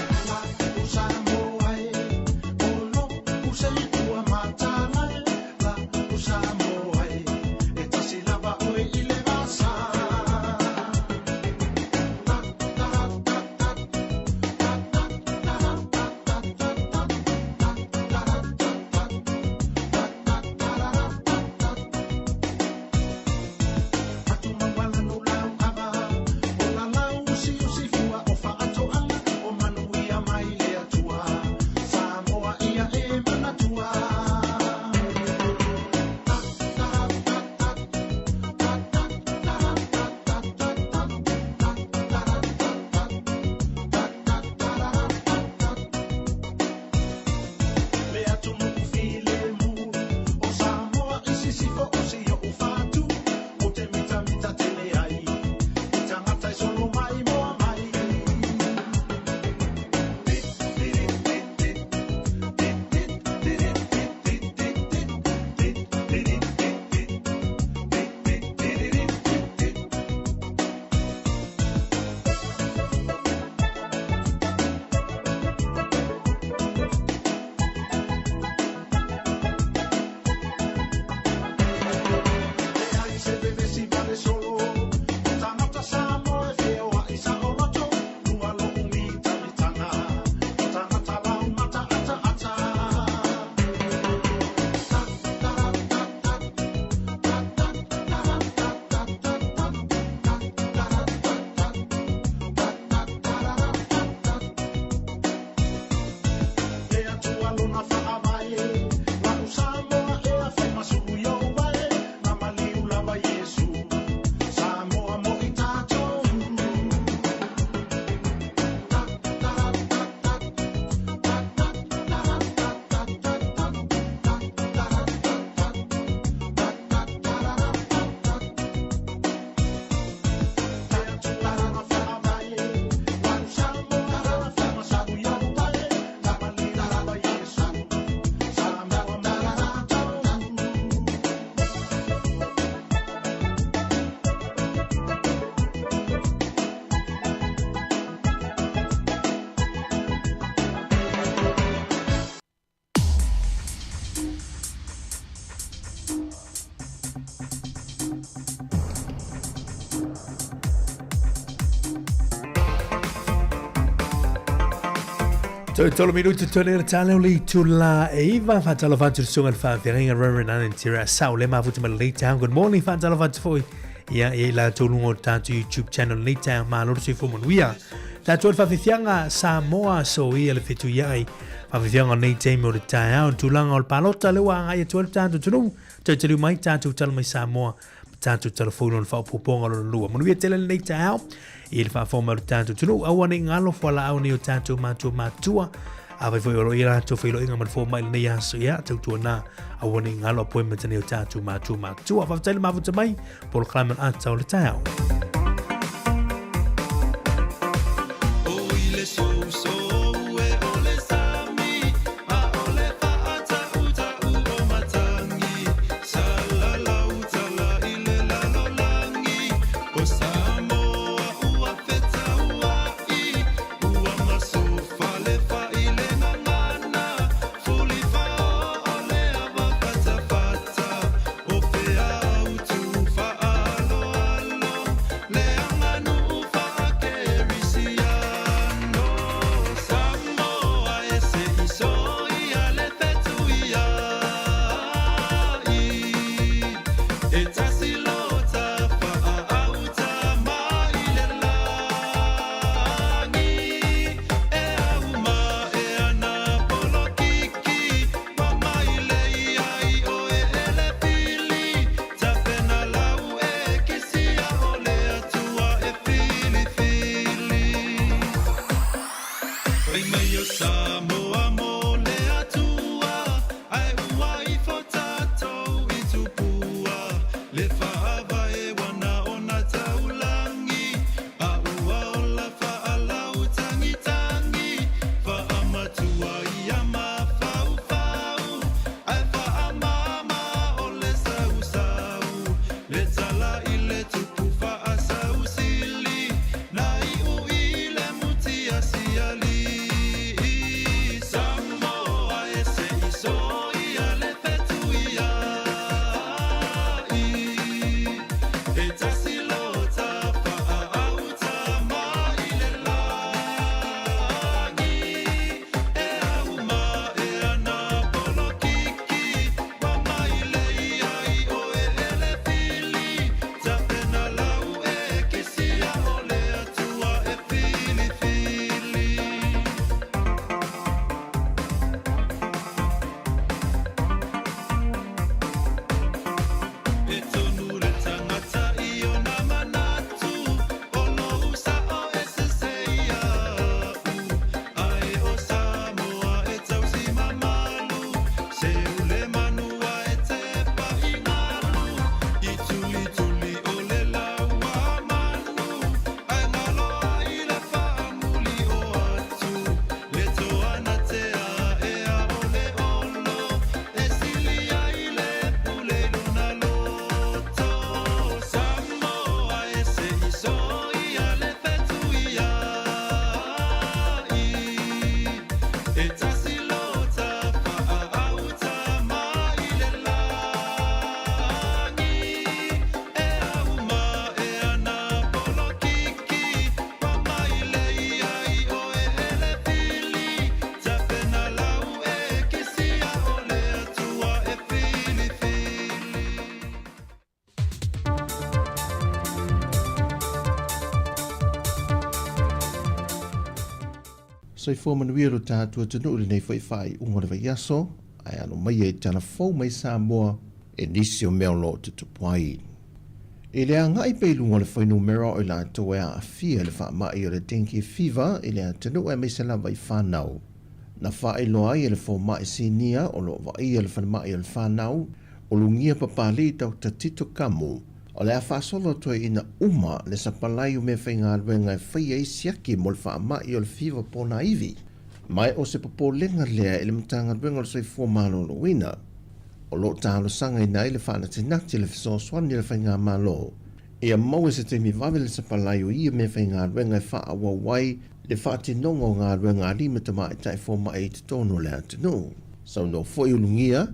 Tolo minuto tornare tale lì tu la Eva fatto la faccia su al fa veringa Reverend Alan Tira Saule ma futi mal late town. Good morning fatto la faccia foi ia e la tolungo tanto YouTube channel late town ma loro si fu monwia ta tol fa fianga Sāmoa so ia le fitu iai fa fianga nei temo de town tu langa al palota le wa ia tol tanto tu te mai tanto tal mai Sāmoa tanto telefono on fa poponga lo lua monwia tele nei town il fa forma tanto tu awani ngalo fala au ni tanto matua ave foi ro ira to filo inga man forma il nia so ya tu na awani ngalo appointment ni tanto matua fa tele ma vuta mai por claman ata o tao Le Soifua manuia lo tātua tunu le nei whai unga le vai aso, ai ano mai e tana fau mai Sāmoa e nisi o mea lo te tupuai. E lea ngai peilunga le whainu mera o la toa a fia le wha mai o le dengue fever e lea tanu e mai se la vai whanau. Na wha loa ai e le fo mai sinia o lo vai e le whana mai o le whanau o lungia papali tau ta tito kamu o le a whasolo toi ina uma le sapalai o me whainga ruenga e whai ei siaki mo le wha mai o le fever pona iwi. Mai o se popo lenga lea e le mtanga ruenga o le soifua malo lo wina. O lo tālo sanga i nai le whana te nati le whisoswani le whainga malo. E a mau e se te mi wawe le sapalai o ia me whainga ruenga e wha awa wai le whaati nongo ngā ruenga rima te mai tai fōma e te tono le atinu. Sau no fwoi ulungia,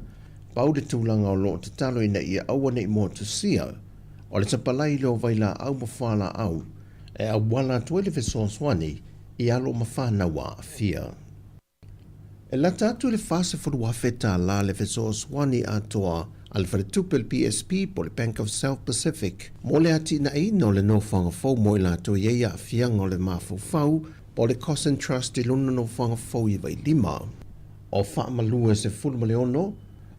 pau le tūlanga o lo te talo ina ia awa nei mo tu sia. O le sapalai leo vaila au mawhala au, e a wala tue le whisoswani i alo mawhana wa fia. E la tatu le fase furu wafeta la le whisoswani atoa al wharetupe le PSP po le Bank of South Pacific. Mo le ati na ino le no whanga fau mo i la to yeia a fianga o le mafu fau po le Cossin Trust i luna no whanga fau i vai lima. O wha malua se fulu ma le ono,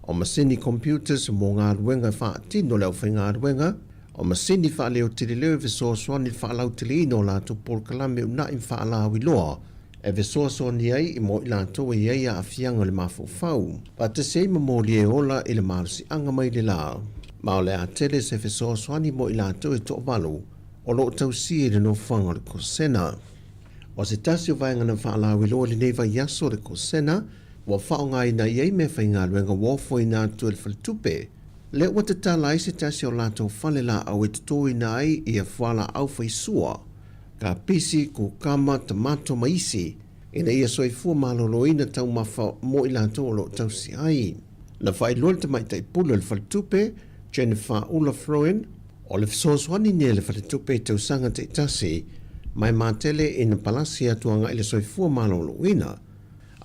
o masini computers mo ngā ruenga wha tino leo whi ngā ruenga, o masini wha leo tiri leo whisoswani wha lau tili ino la to por kalame una im wha la wiloa. E whisoswani ai i mo i la to e yeia a fianga le mafu fau. Pa te seima mo lie ola i le marusi anga mai le la. Ma o le a tele se whisoswani mo i la to e to walu, o lo tau si le no whanga le kosena. O se tasi o vaenga na whaala wiloa le neva yaso le kosena, wa whao ngai na iei me whainga ruenga wofo i nā tu le whalitupe. Le ua te tala i se tasi o lato whale la au e tuto i na ai i a whala au whaisua. Ka pisi ku kama tamato maisi, ina ia soifua malolo ina tau mawha mo i lato o lo tau si ai. Na whai lua te mai tai pula le whalitupe, Jennifer Ulafroen, o le whisoswani nia le whalitupe tau sanga te tasi, mai mātele i na palasi atuanga i le soifua malolo ina.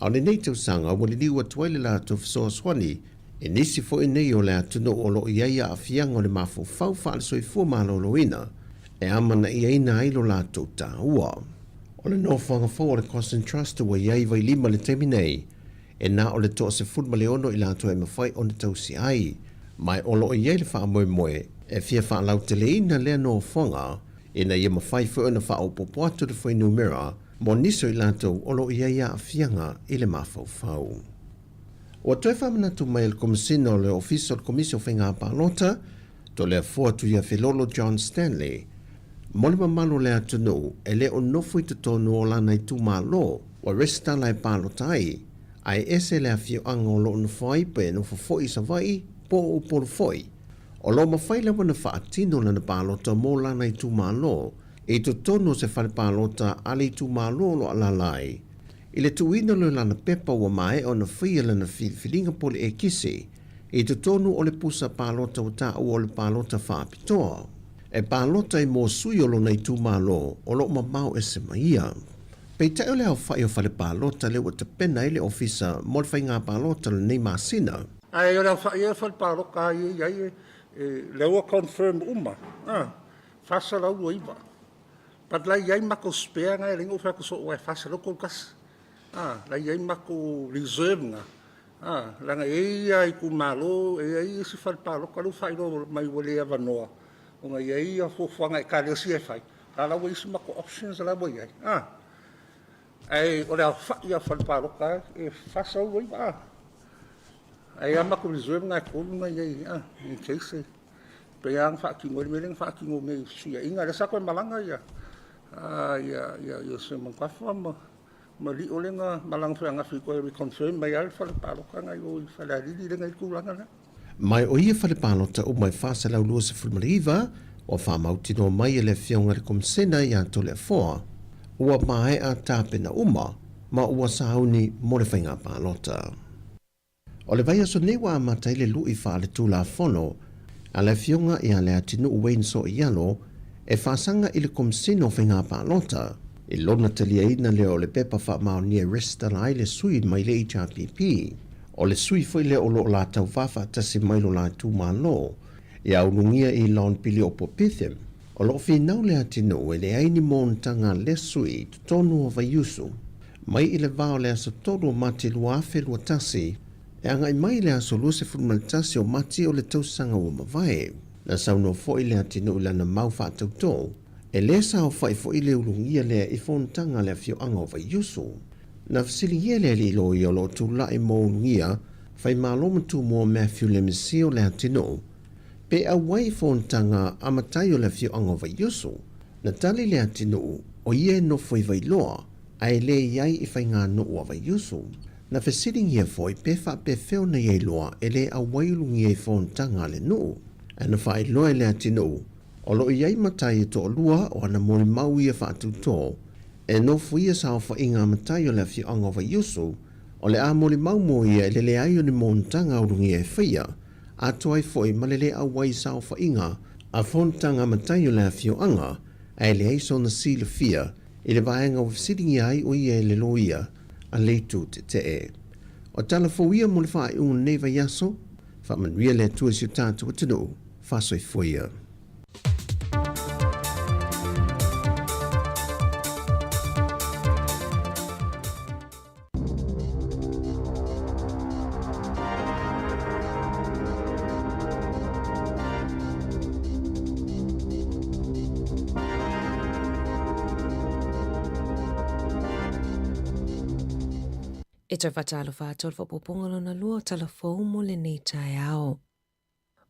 Au le nei tau sanga wali liwa tuaile la tu whisoswani, e nisi fo i nei o le atunu o lo iaia a fianga o le mafu fau wha le soifua malolo ina, e amana i aina ailo la tu ta ua. O le no whanga fau o le Cossin Trust wa iai vai lima le temi nei, e na o le toa se fudma le ono i la tu e mawhai o le tau si ai, mai o lo iai le wha moe moe, e fia wha lau te le ina lea no whanga, e na ia mawhai fo na wha o popo atu le whai numera, mo niso i lato o lo iaia a fianga i le mawhau fau. O toi whamanatu mai le komisina o le ofisa o le komisio whainga palota, to le fuatu ia Filolo John Stanley, mo le mamalo le atunu e le o nofo i te tonu o lana i tūma lo, wa resta lai palota ai ese le a fio anga o lo nufai pe no fo i sa vai, po o por foi. O lo mawhai le wana whaatino lana palota mo lana i tūma lo, e to tono se whare palota ale i tūma lo alalai. I le tuina lo lana pepa wa mai o na whia lana whilinga pole e kisi, e to tono o le pusa palota o ta o le palota whaapitoa. E palota i mō sui o lo nei tūma lo, o lo mamau e se maia. Pei te ole au whai o whare palota le wa te pena i le ofisa mo le whainga palota le nei masina. Ai o le au whai e whare palota ai le ua confirm uma. Whasa lau ua iwa. Pat lai iai mako spare ngai ringo whako so ua e whasa lau kolkas. Lai iai mako reserve nga. Langa e ai ku malo, e ai si whare palota lau whai lo mai wale a wanoa. O nga iai a whofanga e kare o si e whai. Ka lau isi mako options la ua iai. Ai o le au whai a whare palota e whasa lau iwa. Ai a mako reserve ngai kolu ngai iai. In case pe ang whaakingo, meling whaakingo me suia inga. Le sako e malanga ia. Ia se mangkawha ma li o lenga malang whaanga whiko e reconfirm mai al whale paloka ngai o i whale ariri lenga i kūranga na. Mai o ia whale palota o mai whasa lau lua se fulmariva, o whamautino mai e le whionga le komsena i ato le foa, ua mai a tāpena uma, ma ua sauni mo le whainga palota. O le vai aso newa a matai le lui wha le tūla fono, a le whionga i a le atinu uwein so i alo, e whasanga i le komsena o whainga palota, i lona taliaina leo le pepa wha mao nia resta lai le sui mai le HRPP, o le sui foi le o lo la tau wafa tasi mai lo la tūma lo, i aunungia i laon pili o popithim, o lo finau le atinu e le aini montanga le sui tonu o vaiusu, Mai i le vao le aso tolu mati lua afe lua tasi, e angai mai le aso lua se fulmalitasi o mati o le tausanga ua mawai. Na sauno fo i le atino i lana mau wha tautou, e le sao fai fo i le ulungia lea i fontanga le fio anga o vai yusu. Na fasili ye le li lo i olo tu lai mo ulungia, fai maloma tu mua Matthew le misio le atino, pe a wai fontanga amatai o le fio anga o vai yusu. Na tali le atino, o ie no foi vai loa, ai le iai i fai ngā no ua vai yusu. Na fasili ye foi pe fa pe feo na ye loa, e le a wai ulungia i fontanga le no. Ana fai loa le atino, o lo iai matai e to lua o ana mori mau ia fa tuto, e no fuia sao fa inga matai o le fi anga va yusu, o le a mori mau mo ia e le ai o ni montanga urungi e fia, a toai foi malele a wai sao fa inga, a fontanga matai o le fi anga, a le ai so na sila fia, i le vaenga o fisitingi ai o ia e le loia, a leitu te e. O tala fo ia mo le fai unga neva yaso, fa man ria le tua si tatu o tino, fa soi foia. E toi whatalo whātol whapopongolo na lua tala whou mo le nei tai ao.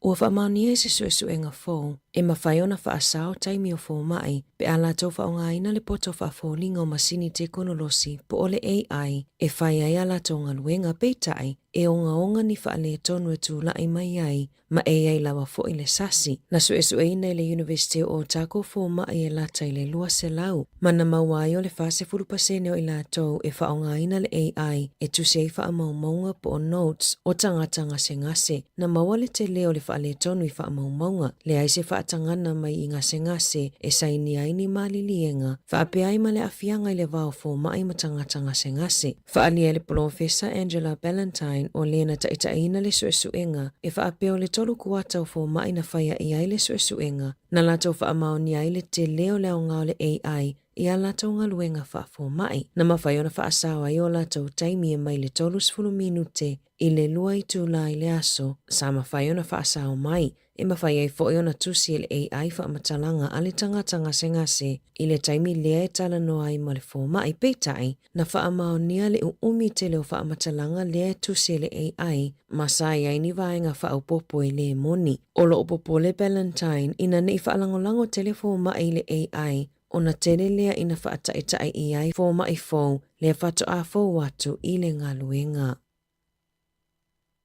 Ua whaamauni e se suenga whou, e mawhaiona whaasao taimi o whou mai, pe ala tau whaonga ina le poto whaafōlinga o masini te konolosi po ole AI, e whai ai ala tau ngā luenga peitai, e onga ni whaale tonu e tū lai mai ai, ma e ai lawa fo i le sasi, na sue ina i le University o Tako whou mai e lata i le lua se lau, mana mawai o le whase furupasene o i la tau e whaonga ina le AI, e tu se i wha maunga po o notes o tanga se ngase, na mawale te leo le whaale tonu i wha maunga, le ai se whaatangana mai i ngase e saini ai ni malilienga, whaape ai ma le afianga i le vau whou mai ma tanga se ngase. Whaalia le Professor Angela Ballantyne o lena taitaina le suenga, e whaapeo le tolu kuata o whou mai na whaia i ai le suenga, na lato whaamaoni ai le te leo leo ngao le AI, i a lato ngā luenga whaafo mai. Na mawhaiona whaasawa i o lato taimi e mai le tolu 10 minute i le lua i tūla i le aso, sa mawhaiona whaasawa mai, e mawhai ai fo ona tusi le AI whaamatalanga ale tanga se ngase, i le taimi lea e tala no ai ma le fo mai peitai, na whaamaonia le umi te leo whaamatalanga lea e tusi le AI, masai ai ni vaenga whaupopo e le moni. Olo opopo le Ballantyne, ina nei whaalangolango telefo mai le AI, ona tele lea ina whaataitai i ai fo mai fo, lea whato a fo watu i le ngā luenga.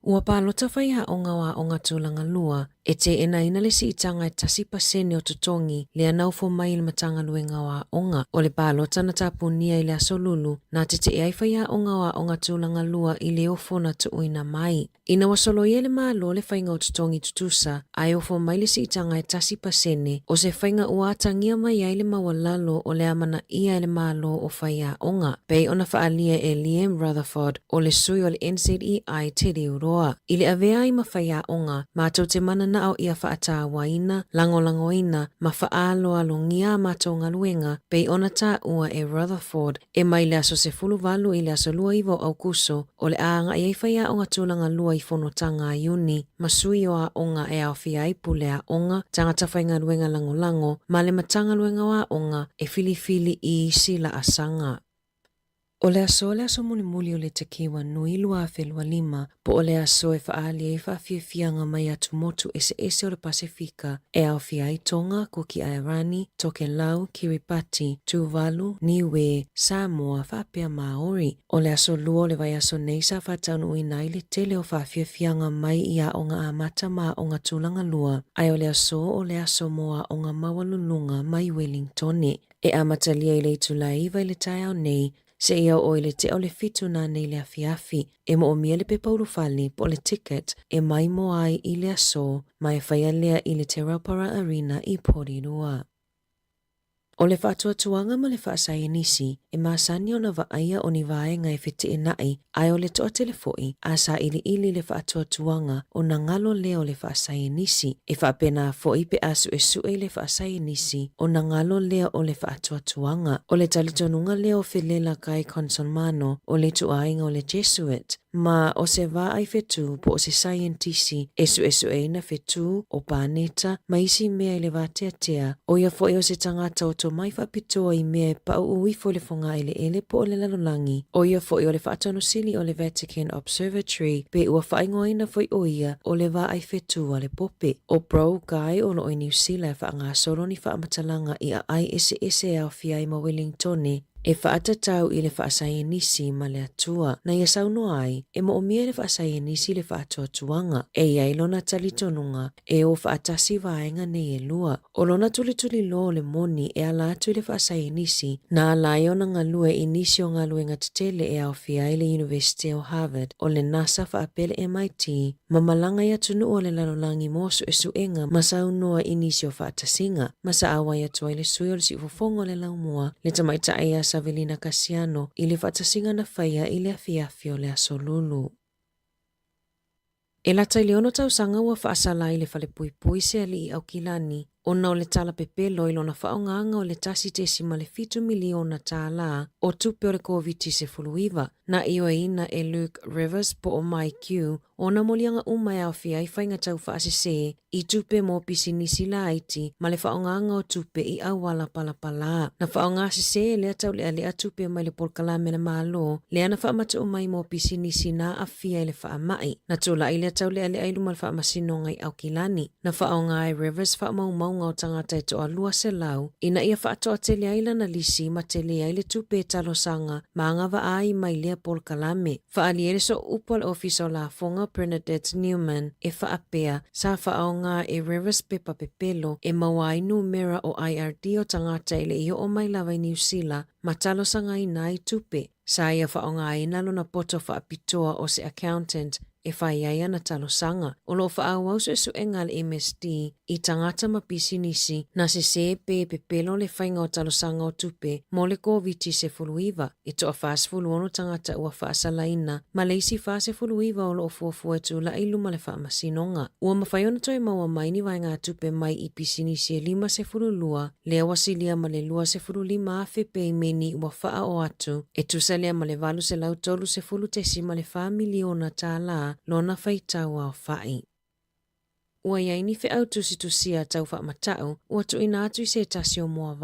Ua pālota whaiha o ngā wā o ngā tūlanga lua, e te ina le si itanga e tasi pasene o tutongi lea nau fo mai le matanga luenga wā onga, o le pālota na tapunia i le aso lulu, nā te ai whaiha o ngā wā o ngā tūlanga lua i le ofona tu uina mai. Ina wasolo ie le mālo le whainga o tutongi tutusa, ai o fo mai le si itanga e tasi pasene, o se whainga ua atangia mai ai le mawalalo o le amana ia le mālo o whaiha onga, pei ona whaalia e Liam Rutherford o le sui o le NZEI te reuroa. I le avea i mawhaiha onga, mātou te mana na au ia whaata waina, langolangoina, ma whaaloalo ngia mātou ngaluenga, pei ona tā ua e Rutherford, e mai le aso se fulu valu i le aso lua iwo au kuso, o le aanga i whaiha onga tūlanga lua i whanotanga a uni, ma sui o a onga e au whia ipu le a onga, tangata whainga luenga langolango, ma le matanga luenga wa onga, e filifili i sila asanga. O le aso muli o le takiwa nui lua whelua 5, po o le aso e whaalia i whaafiafianga mai atu motu ese o le Pasifika, e au whia i Tonga, Kuki Airani, Tokelau, Kiribati, Tuvalu, Niue, Sāmoa, whaapea Māori. O le aso lua o le vai aso neisa whataunu i nai le tele o whaafiafianga mai i a onga amata ma onga tūlanga lua, ai o le aso moa onga mawalulunga mai Wellingtone, e amatalia i le itulai vai le tai au nei, se ia o le te o le fitu na nei le afiafi, e mo o mia le pepauru fali po le ticket e mai mo ai i le aso, mai whaia lea i le Te Raupara Arena i Porirua. O le whatua tuanga ma le whaasai nisi, e masani o na vaaya o ni vaenga e fete e nai ai o le toa telefoi a sa ili le faatuatuanga o na ngalo leo le faasai nisi e faapena foi pe asu e sue le faasai nisi o na ngalo leo o le faatuatuanga o le talitonunga leo felela kai konsolmano o le tuainga o le Jesuit ma o se va ai fetu po o se scientisi e sue na fetu o paneta ma isi mea i le vatea o ia foi o se tangata o to mai faapitoa i mea pa uifo le fonga ele po o le lalolangi o ia foi o le faatonu sili o le Vatican Observatory pe ua whaingoina foi o ia o le va ai fetu a le pope o bro kai o lo i New Zealand fa ngā solo ni matalanga i a ai ese au fiai ma Wellingtone e whaatatau i le whaasayenisi ma le atua. Na ia sauno ai, e mo omia le whaasayenisi le whaatuatuanga, e ia ilona talitonunga, e o whaatasi vaenga ne e lua. O lona tulituli lo le moni e ala atu le whaasayenisi, na ala i ona ngalue inisi o ngalue ngatetele e au fiai le University of Harvard, o le NASA whaapele MIT, ma malanga ia tunu o le lalolangi mosu e suenga ma saunoa inisi o whaatasinga, ma sa awa ia tua le sui o le si ufofongo le laumua, le tamaita ia Savelina Kasiano i le whaatasinga na whaia i le afiafi o le asolulu. E la tailiono tausanga ua whaasala i le whalepui se ali i au kilani, ona o le tala pepelo i lona whaonganga o le tasi tesima le 5 miliona tala o tupe o le COVID-19 na io ina e Luke Rivers po o MyQ ona molianga umai au fia i whainga tau whaasese i tupe mo pisinisi la aiti ma le whaonganga o tupe i awala palapala. Na whaonga sese lea tau lea lea tupe mai le polkalame na malo lea na whaamata umai mo pisinisi na a fia i le whaamai. Na tula i lea tau lea lea ilu mal whaamasinonga i au kilani. Na whaonga ai Rivers whaamaumau o tangata e toa lua se lau, ina ia whaatoa tele aila na lisi ma tele aile tupe talosanga ma angava ai mai lea Paul Kalame. Whaaliere so upal ofisa o la fonga Bernadette Newman e whaapea sa whaonga e Rivers Pepa Pepelo e mawainu mera o IRD o tangata ile iyo o mai lava i New Zealand ma talosanga i nai tupe. Sa ia whaonga ai nalo na poto whaapitoa o se accountant e whaiaia na talosanga. O lo whaawau se suenga le MSD i tangata ma pisinisi na se pe pepelo le whainga o talosanga o tupe mo le COVID-19 e toa whaasfuluono tangata ua whaasalaina ma leisi whaasfuluiva o lo fuafua tu la ilu ma le whaamasinonga. Ua mawhaiona toi maua maini vai ngā tupe mai i pisinisi e 5 lea wasilia ma le 2 a whepe meni ua whaa o atu e tusalia ma le 8 ma le 5 miliona tala lona whaitau au whai. Ua iaini whi au tusi tau wha matau, ua tu ina atu i se tasio mua